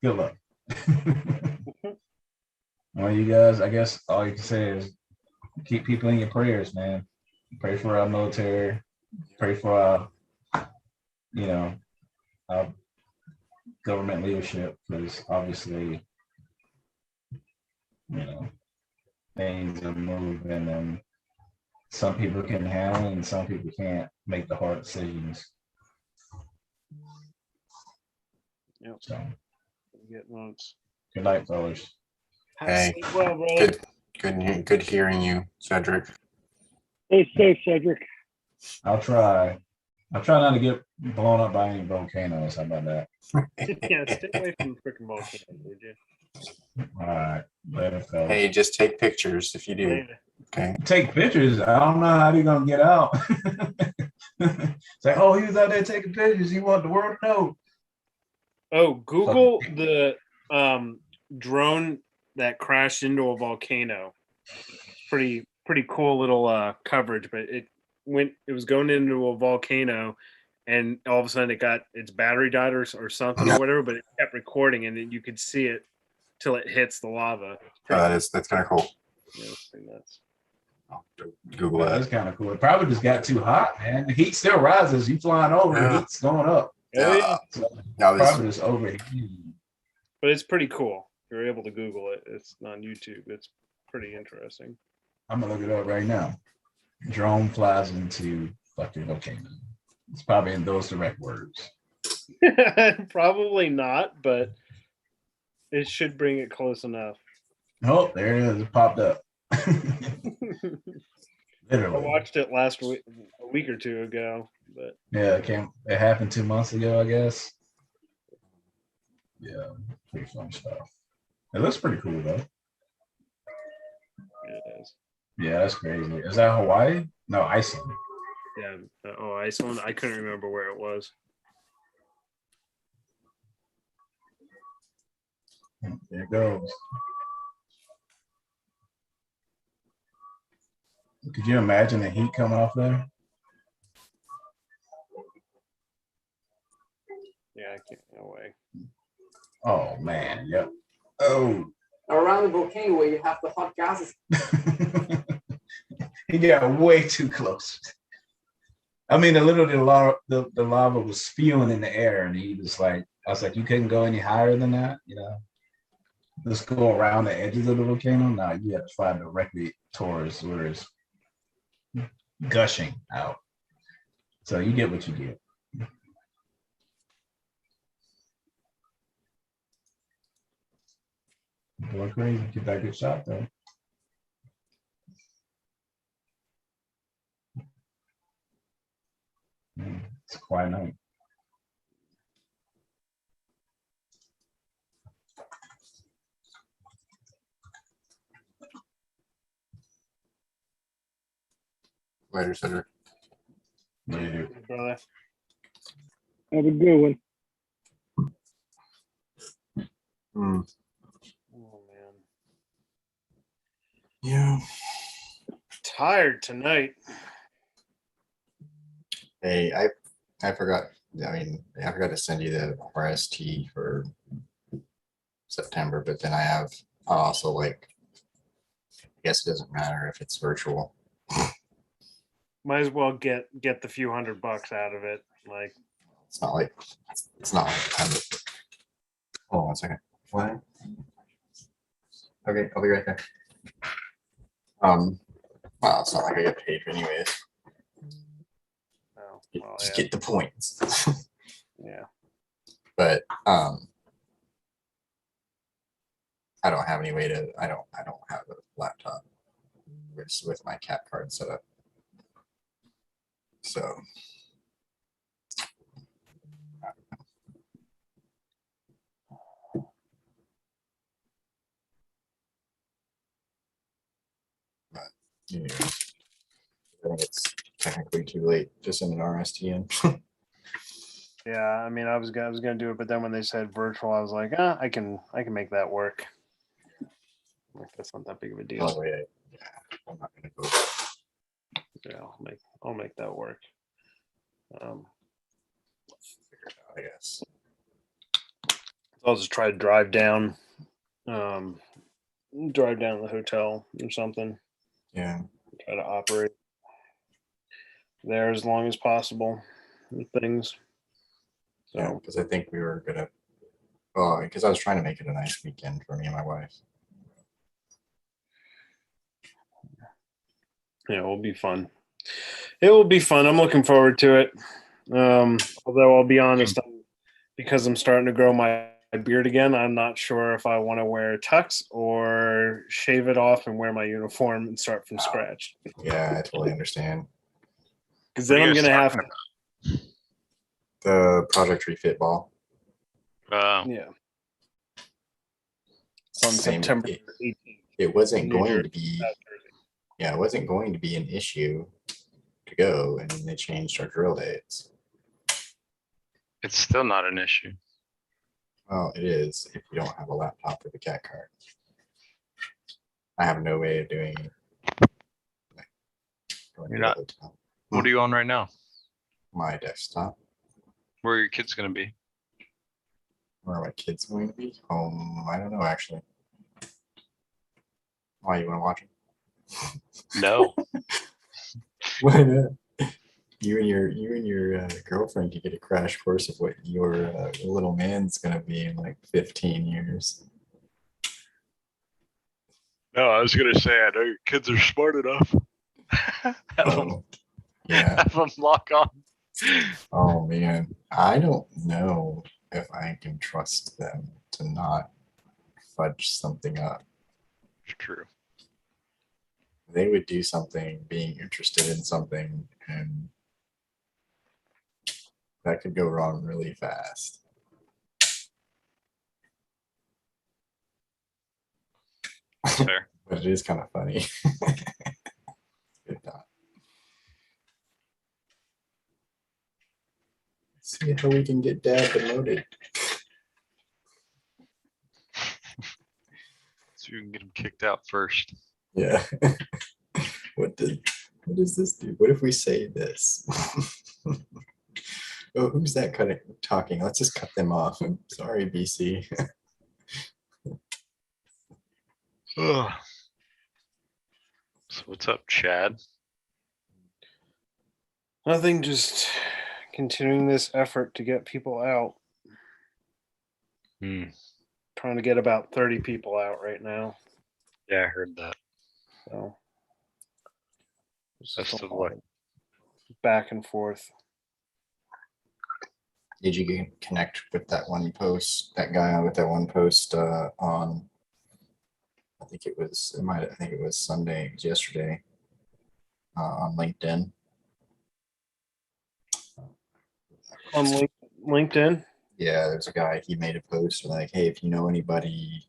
Good luck. Well, you guys, I guess all you can say is keep people in your prayers, man. Pray for our military. Pray for our, our government leadership, because obviously, things are moving and some people can handle it and some people can't make the hard decisions. Yep. So, Get notes. good night, fellas. Hey, Sleep well, brother. good hearing you, Cedric. Stay safe, Cedric. I'll try not to get blown up by any volcanoes. How about that? Yeah, stay away from the freaking volcano, would you? All right. Later, fellas. Hey, just take pictures if you do. Later. Okay. Take pictures. I don't know how they're gonna get out. It's like, oh, he was out there taking pictures. He wanted the world to know. Oh, Google the drone that crashed into a volcano. Pretty cool little coverage, but it was going into a volcano, and all of a sudden its battery died or something or whatever, but it kept recording, and then you could see it till it hits the lava. That's kind of cool. Yeah, it's pretty nuts. I'll Google That's that. kind of cool. It probably just got too hot, man. The heat still rises. You flying over, the Yeah. heat's going up. Oh yeah, So Now this, probably just overheating. but it's pretty cool. If you're able to Google it. It's on YouTube. It's pretty interesting. I'm gonna look it up right now. Drone flies into fucking volcano. It's probably in those direct words. Probably not, but it should bring it close enough. Oh, there it is. It popped up. I Literally. watched it a week or two ago, but Yeah, it happened 2 months ago, I guess. Yeah, pretty fun stuff. It looks pretty cool though. it is. Yeah, that's crazy. Is that Hawaii? No, Iceland. Yeah. Oh, Iceland. I couldn't remember where it was. There it goes. Could you imagine the heat coming off there? Yeah, I can't. No way. Oh man, yep. Oh. Around the volcano where you have the hot gases. He got way too close. I mean, literally the lava was spewing in the air, and he was like, I was like, you couldn't go any higher than that, Let's go around the edges of the volcano. Now you have to fly directly towards where it's gushing out. So you get what you get. Going crazy. Get that good shot though. It's a quiet night. later, Cedric. Later. Brother. Have a good one. Hmm. Oh man. Yeah. Tired tonight. Hey, I forgot. I forgot to send you the RST for September, but then I'll also I guess it doesn't matter if it's virtual. Might as well get the few $100 out of it. Like It's not like hold on one second. What? Okay, I'll be right there. Well, it's not like I get paid anyways. Oh, You well, just yeah. get the points. Yeah. But I don't have any way to. I don't have a laptop with my cat card set up. So yeah, I think it's technically too late to send an RST in. Yeah, I mean, I was gonna do it, but then when they said virtual, I was like, ah, I can make that work. Like, that's not that big of a deal. Oh, yeah, I'm not gonna go. Yeah, I'll make that work. Figure it out, I guess. I'll just try to drive down to the hotel or something. Yeah, Try to operate there as long as possible with things. yeah, So because I think we were gonna. Oh, because I was trying to make it a nice weekend for me and my wife. yeah, it will be fun. It will be fun. I'm looking forward to it. Although I'll be honest, because I'm starting to grow my beard again, I'm not sure if I want to wear tux or shave it off and wear my uniform and start from scratch. Yeah, I totally understand. Because then I'm gonna have The Project Refit ball. yeah. It's on Same. September 18th. It wasn't New going Jersey, to be. South Jersey. Yeah, it wasn't going to be an issue to go, and then they changed our drill dates. It's still not an issue. Well, it is if you don't have a laptop with a cat card. I have no way of doing it. Going You're to the not- hotel. What are you on right now? My desktop. Where are your kids gonna be? Where are my kids going to be? Home. I don't know actually. Why you want to watch it? No. Why not? You and your girlfriend could get a crash course of what your little man's gonna be in like 15 years. No, I was gonna say I know your kids are smart enough. Oh, yeah. Have them lock on. Oh man, I don't know if I can trust them to not fudge something up. It's true. They would do something, being interested in something, and that could go wrong really fast. Fair. But it is kind of funny. Good thought. See how we can get dad demoted. So you can get them kicked out first. Yeah. What does this do? What if we say this? Oh, who's that kind of talking? Let's just cut them off. I'm sorry, BC. Ugh. So what's up, Chad? Nothing, just continuing this effort to get people out. Trying to get about 30 people out right now. Yeah, I heard that. So it's Best just a of lot luck. of back and forth. Did you connect with that one post, that guy with that one post on, I think it was Sunday, it was yesterday, on LinkedIn? On LinkedIn? Yeah, there's a guy, he made a post like, hey, if you know anybody,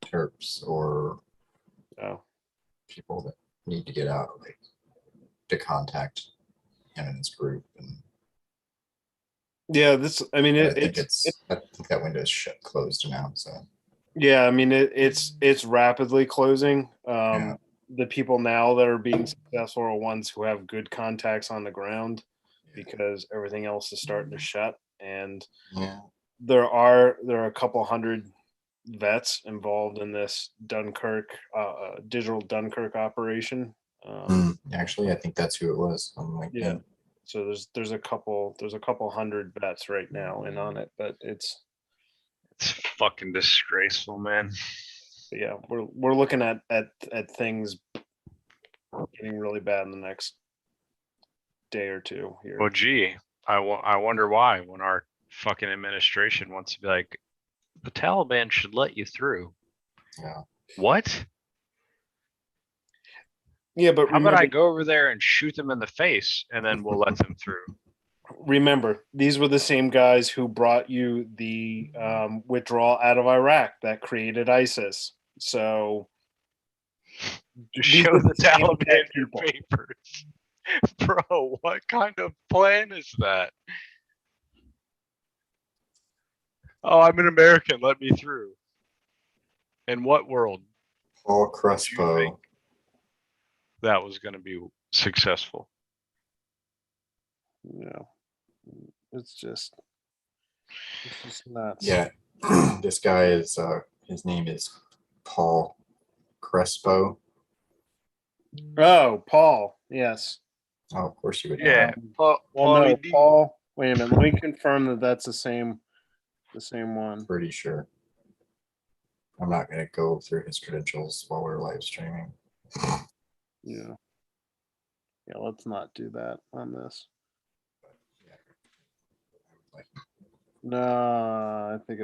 Terps or Oh, people that need to get out, like, to contact him and his group. And yeah. This, I mean, I think I think that window's closed now. So yeah. I mean, it's rapidly closing. Yeah. The people now that are being successful are ones who have good contacts on the ground, because everything else is starting to shut. And yeah, there are a couple hundred vets involved in this Dunkirk digital Dunkirk operation. Actually, I think that's who it was on LinkedIn. Yeah. So there's a couple hundred vets right now in on it, but it's It's fucking disgraceful, man. But yeah, we're looking at things getting really bad in the next day or two here. Well, gee, I wonder why when our fucking administration wants to be like, the Taliban should let you through. Yeah. What? Yeah, but How about I go over there and shoot them in the face and then we'll let them through? remember, these were the same guys who brought you the withdrawal out of Iraq that created ISIS. So Just these show are the same Taliban exact your people. papers. Bro, what kind of plan is that? Oh, I'm an American. Let me through. In what world Paul do you Crespo. think that was going to be successful? No, it's just nuts. Yeah, this guy is his name is Paul Crespo. Oh, Paul. Yes. Oh, of course you would know. Yeah. Well, Paulie no, D. Paul. Wait a minute. Let me confirm that that's the same one. Pretty sure. I'm not gonna go through his credentials while we're live streaming. Yeah. Yeah. Let's not do that on this. No, I think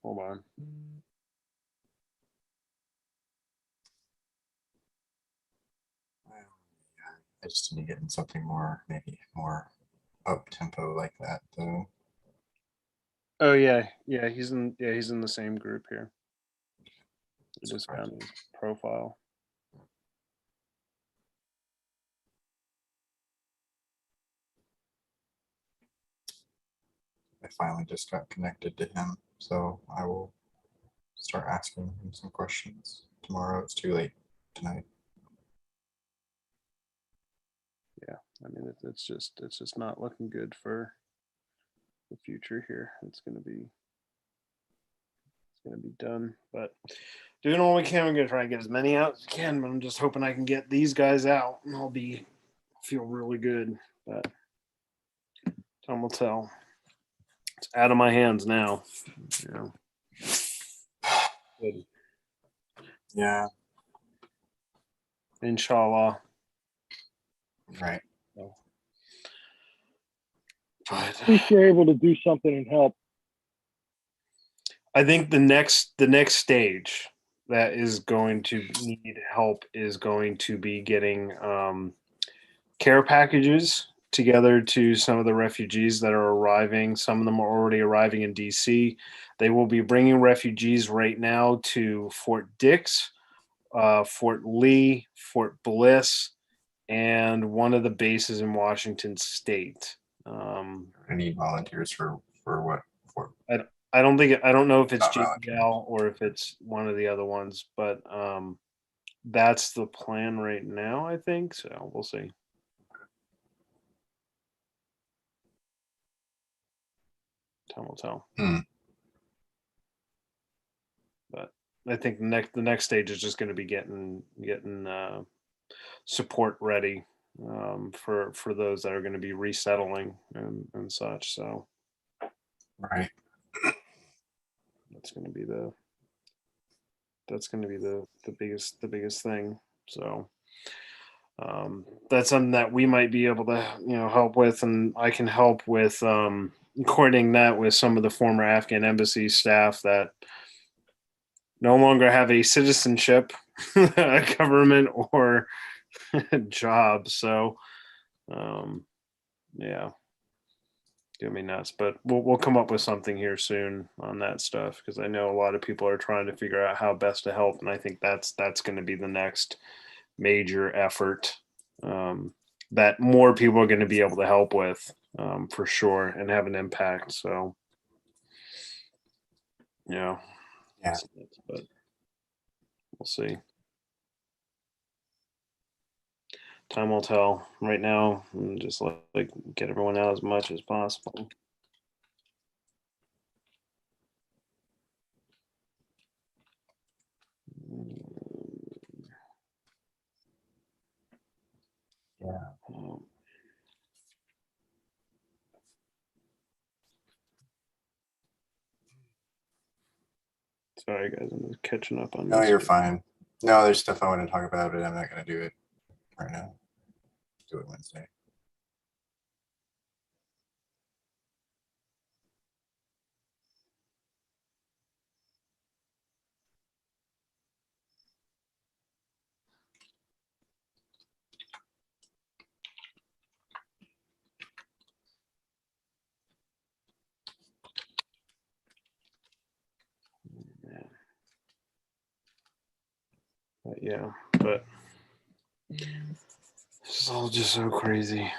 hold on. I just need to get in something more, maybe more up tempo like that though. Oh yeah, he's in the same group here. I just found his profile. I finally just got connected to him, so I will start asking him some questions tomorrow. It's too late tonight. Yeah, I mean it's just not looking good for the future here. It's gonna be done, but doing all we can. We're gonna try and get as many out as we can. But I'm just hoping I can get these guys out, and feel really good. But time will tell. It's out of my hands now. Yeah. Good. Yeah, Inshallah. right. But At least you're able to do something and help. I think the next stage that is going to need help is going to be getting care packages together to some of the refugees that are arriving. Some of them are already arriving in DC. They will be bringing refugees right now to Fort Dix, Fort Lee, Fort Bliss, and one of the bases in Washington State. I need volunteers for what? For I don't know if it's Not valid. JPL or if it's one of the other ones, but that's the plan right now, I think. So we'll see. Time will tell. Hmm. But I think the next stage is just going to be getting support ready for those that are going to be resettling and such. So right. that's going to be the biggest thing. So that's something that we might be able to help with, and I can help with coordinating that with some of the former Afghan embassy staff that no longer have a citizenship, a government or job. So yeah, gonna be nuts, but we'll come up with something here soon on that stuff, because I know a lot of people are trying to figure out how best to help, and I think that's going to be the next major effort that more people are going to be able to help with for sure and have an impact. So yeah, but we'll see. Time will tell. Right now, I'm just like get everyone out as much as possible. Yeah. Sorry, guys, I'm just catching up on No, this. you're fine. No, there's stuff I want to talk about, but I'm not gonna do it right now. Do it Wednesday. Yeah, but it's all just so crazy.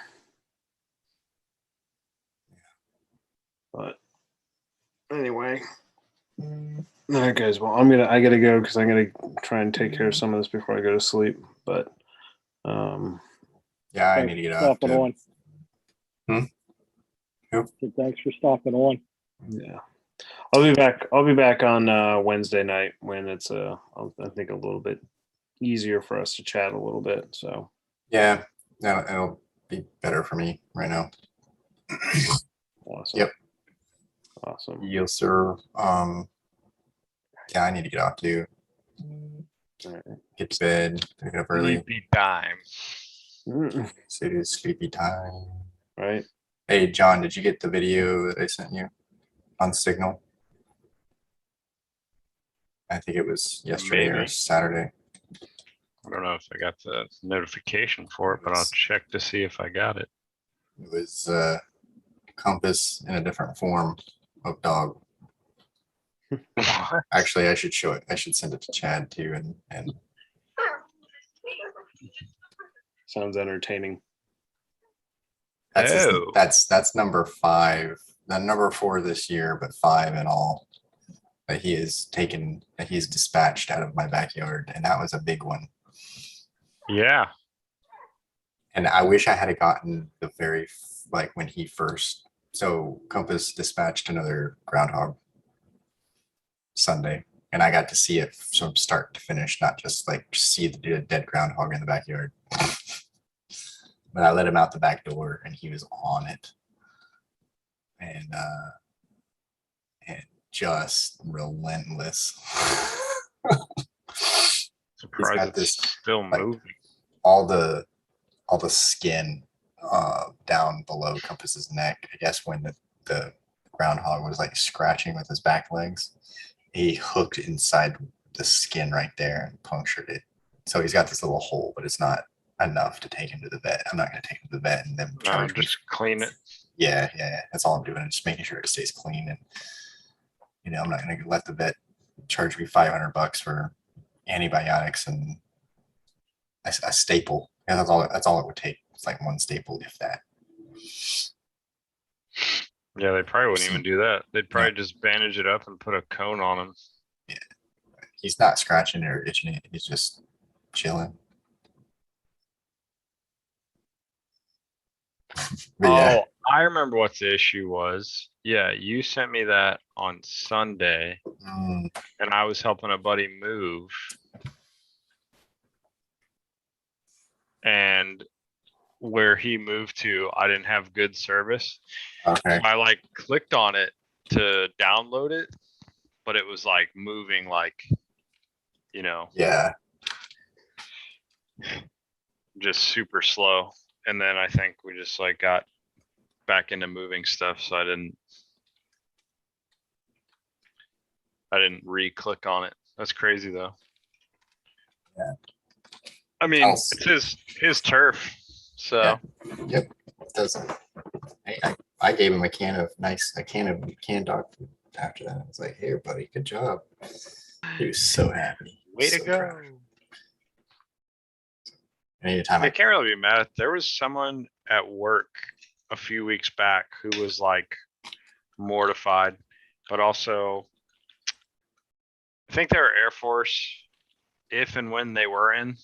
But anyway, all right, guys. Well, I gotta go because I'm gonna try and take care of some of this before I go to sleep. But Yeah, I Thanks need to get for off. stopping To, on. Hmm? Who? So thanks for stopping on. yeah, I'll be back. I'll be back on Wednesday night when it's I think a little bit easier for us to chat a little bit. So yeah, no, it'll be better for me right now. awesome. Yep. Awesome. Yes, sir. Yeah, I need to get off too. All right. Get to bed. Pick it up early. Sleepy time. So it is sleepy time. Right. Hey, John, did you get the video that I sent you on Signal? I think it was yesterday or Maybe. Saturday. I don't know if I got the notification for it, but I'll check to see if I got it. It was compass in a different form of dog. Actually, I should show it. I should send it to Chad too. And Sounds entertaining. that's his- Oh. that's number 5. Not number 4 this year, but 5 in all that he has taken, that he's dispatched out of my backyard, and that was a big one. Yeah. And I wish I had gotten the very like when he first. So Compass dispatched another groundhog Sunday, and I got to see it from start to finish, not just like see the dead groundhog in the backyard. But I let him out the back door, and he was on it, and just relentless. Surprised got it's this, still like, moving. all the skin down below Compass's neck. I guess when the groundhog was like scratching with his back legs, he hooked inside the skin right there and punctured it. So he's got this little hole, but it's not enough to take him to the vet. I'm not going to take him to the vet and then No, charge me. just clean it. Yeah. That's all I'm doing. Just making sure it stays clean. And, I'm not going to let the vet charge me $500 for antibiotics and a staple. Yeah, that's all it would take. It's like one staple, if that. Yeah, they probably wouldn't even do that. They'd probably just bandage it up and put a cone on him. He's not scratching it or itching it. He's just chilling. But yeah, Oh, I remember what the issue was. Yeah, you sent me that on Sunday and I was helping a buddy move. And where he moved to, I didn't have good service. okay. I like clicked on it to download it, but it was like moving like, Yeah, just super slow. And then I think we just like got back into moving stuff. So I didn't re-click on it. That's crazy though. Yeah. I mean, it's his turf. So Yep. It doesn't. I gave him a can of canned dog food after that. I was like, "Here, buddy, good job." He was so happy. way to So go. proud. Anytime I can't really be mad. There was someone at work a few weeks back who was like mortified, but also I think they were Air Force if and when they were in,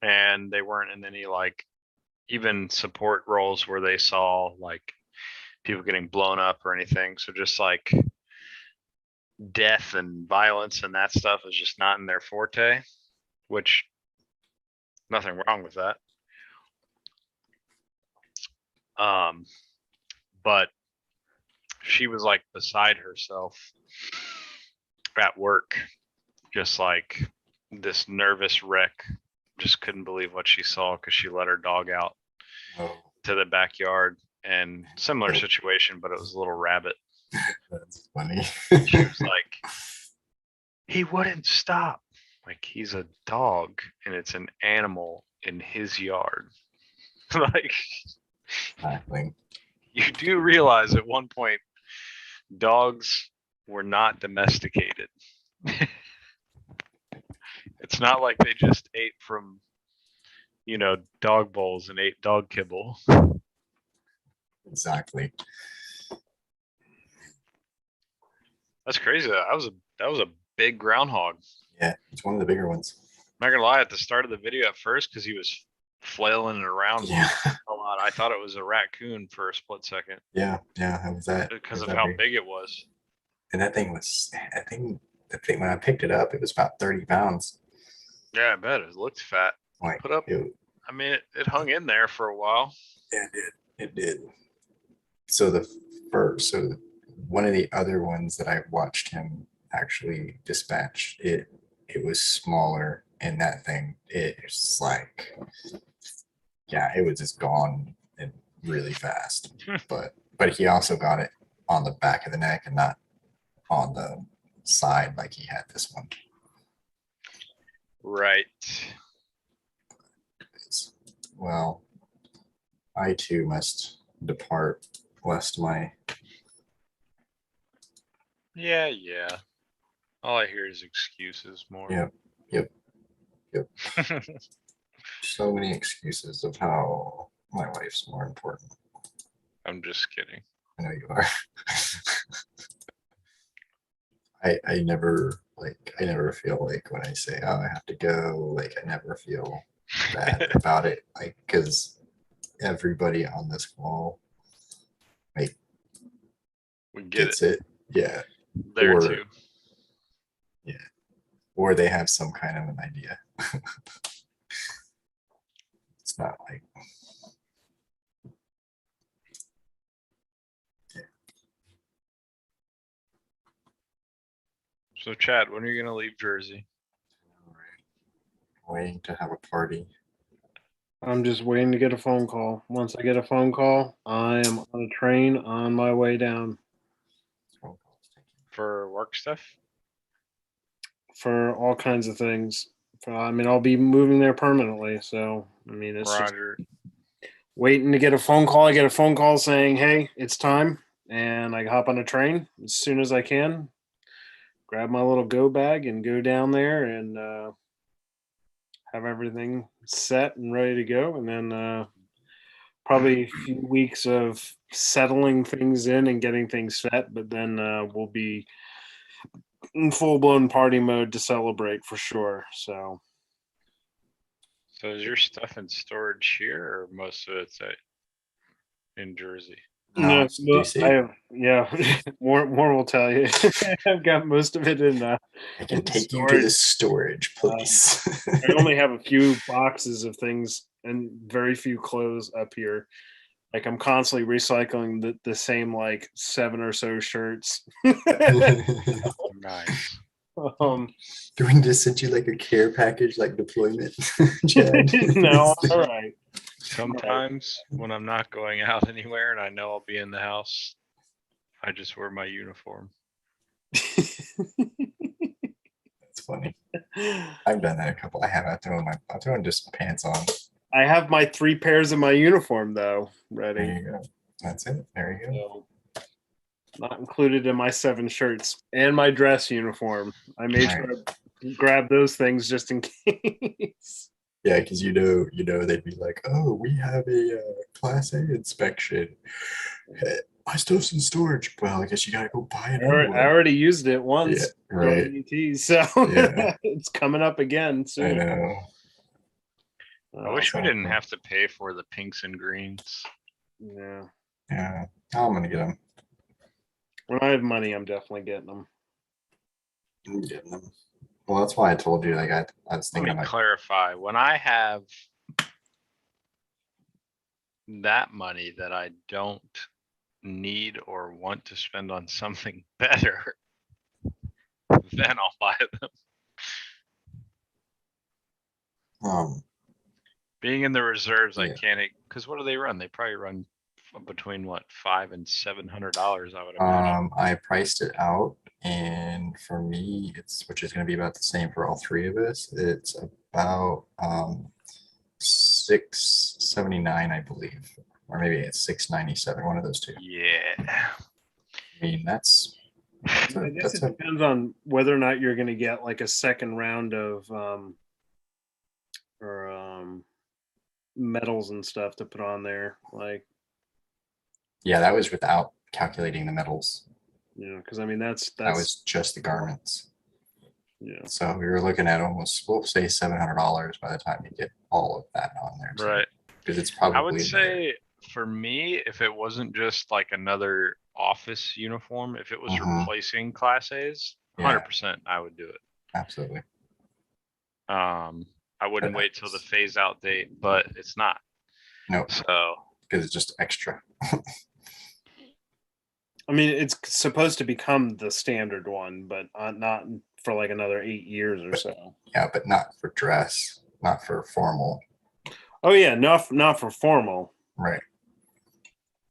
and they weren't in any like even support roles where they saw like people getting blown up or anything. So just like death and violence and that stuff is just not in their forte, which nothing wrong with that. But she was like beside herself at work, just like this nervous wreck, just couldn't believe what she saw because she let her dog out Oh, to the backyard, and similar Oh. situation, but it was a little rabbit. that's funny. She was like, he wouldn't stop. Like, he's a dog and it's an animal in his yard. Like, Exactly. you do realize at one point dogs were not domesticated. It's not like they just ate from, dog bowls and ate dog kibble. Exactly. That's crazy. That was a big groundhog. Yeah, it's one of the bigger ones. I'm not gonna lie, at the start of the video at first, because he was flailing it around Yeah, a lot, I thought it was a raccoon for a split second yeah. That was that. because was of that how big. big it was. And that thing was, I think the thing when I picked it up, it was about 30 pounds. Yeah, I bet it looked fat. Like, Put up, I mean, it hung in there for a while. yeah, it did. It did. So one of the other ones that I watched him actually dispatch, it was smaller, and that thing, it's like, yeah, it was just gone and really fast. But he also got it on the back of the neck and not on the side like he had this one. Right. Well, I too must depart lest my Yeah. All I hear is excuses more. Yep. So many excuses of how my wife's more important. I'm just kidding. I know you are. I never feel like when I say, oh, I have to go, like I never feel bad about it. Like, because everybody on this call We get gets it. it. Yeah. There or- too. Or they have some kind of an idea. It's not like, So Chad, when are you gonna leave Jersey? waiting to have a party. I'm just waiting to get a phone call. Once I get a phone call, I am on a train on my way down For work stuff? for all kinds of things. I mean, I'll be moving there permanently. So, I mean, it's just Roger. waiting to get a phone call. I get a phone call saying, hey, it's time. And I hop on a train as soon as I can, grab my little go bag and go down there and have everything set and ready to go. And then probably a few weeks of settling things in and getting things set. But then we'll be in full blown party mode to celebrate for sure. So So is your stuff in storage here, or most of it's in Jersey? no, it's DC. I have, yeah, more will tell you. I've got most of it in. I can in take you to the storage. storage, please. I only have a few boxes of things and very few clothes up here. Like I'm constantly recycling the same like 7 or so shirts. Nice. Do we just send you like a care package, like deployment? Chad? No, all right. Sometimes when I'm not going out anywhere and I know I'll be in the house, I just wear my uniform. That's funny. I've done that a couple. I've thrown just pants on. I have my 3 pairs of my uniform though There ready. you go. That's it. There you go. So not included in my 7 shirts and my dress uniform. I made sure to grab those things just in case. Yeah, because you know they'd be like, oh, we have a Class A inspection. My stuff's in storage. Well, I guess you gotta go buy it. I already used it once. Yeah, right. WT, so Yeah. it's coming up again I soon. know. I wish we didn't awesome. have to pay for the pinks and greens. Yeah. Yeah, I'm gonna get them. When I have money, I'm definitely getting them. I'm getting them. Well, that's why I told you. Like I was Let me thinking, like, clarify. When I have that money that I don't need or want to spend on something better, then I'll buy them. Being in the reserves, I Yeah. can't, because what do they run? They probably run between what, $500 and $700, I would imagine. I priced it out, and for me, which is going to be about the same for all three of us. It's about $679, I believe, or maybe it's $697. One of those two. Yeah. I mean, that's I guess it depends on whether or not you're going to get like a second round of metals and stuff to put on there, like, yeah, that was without calculating the metals. you know, because I mean that's That was just the garments. yeah. So we were looking at almost, we'll say $700 by the time you get all of that on there. too. Right. Because it's probably. I would say for me, if it wasn't just like another office uniform, if it was Mhm. replacing Class A's, Yeah. 100% I would do it. Absolutely. I wouldn't wait till the phase out date, but it's not. No, So because it's just extra. I mean, it's supposed to become the standard one, but not for like another 8 years or so. Yeah, but not for dress, not for formal. Oh yeah, not for formal. Right.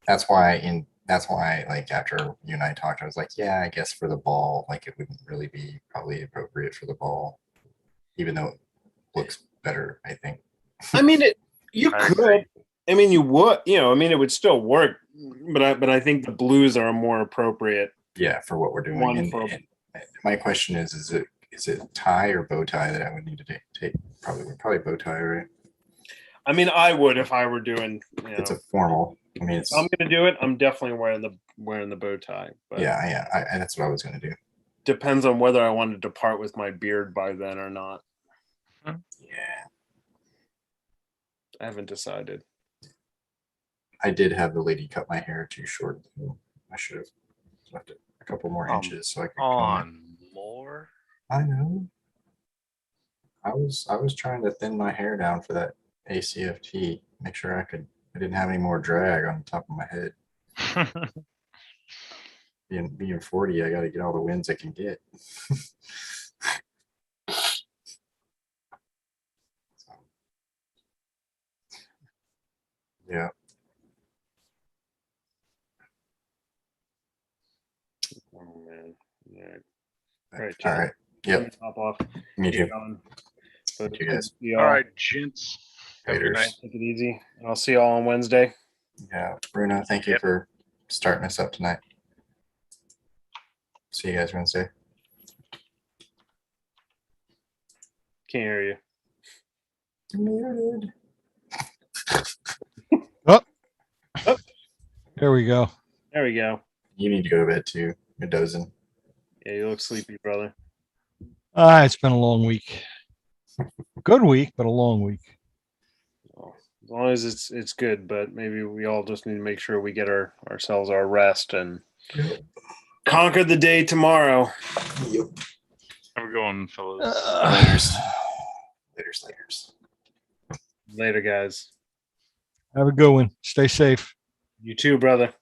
That's why like after you and I talked, I was like, yeah, I guess for the ball, like it wouldn't really be probably appropriate for the ball, even though it looks better, I think. I mean, you I could. agree. I mean, you would. You know, I mean, it would still work, but I think the blues are a more appropriate. Yeah, for what we're doing. One And, for- and my question is it tie or bow tie that I would need to take? Probably bow tie, right? I mean, I would if I were doing. You know, It's a formal. I mean, it's I'm gonna do it. I'm definitely wearing the bow tie. But yeah. That's what I was gonna do. depends on whether I wanted to part with my beard by then or not. Yeah, I haven't decided. I did have the lady cut my hair too short. I should have left it a couple more inches so I could. On more. I know. I was trying to thin my hair down for that ACFT. Make sure I didn't have any more drag on the top of my head. Being 40, I got to get all the wins I can get. So, yeah. Oh man. Yeah. All Right, right. Let me Yep. hop off. Me Get too. going. But You guys. see All y'all. right, gents. Have a good Laters. night. Take it easy. I'll see y'all on Wednesday. Yeah. Bruno, thank you Yep. for starting us up tonight. See you guys Wednesday. Can't hear you. Muted. There we go. There we go. You need to go to bed too. You're dozing. Yeah, you look sleepy, brother. It's been a long week. Good week, but a long week. Well, as long as it's good, but maybe we all just need to make sure we get ourselves our rest and conquer the day tomorrow. Yep. Have a good one, fellas. Laters. Later, guys. Have a good one. Stay safe. You too, brother.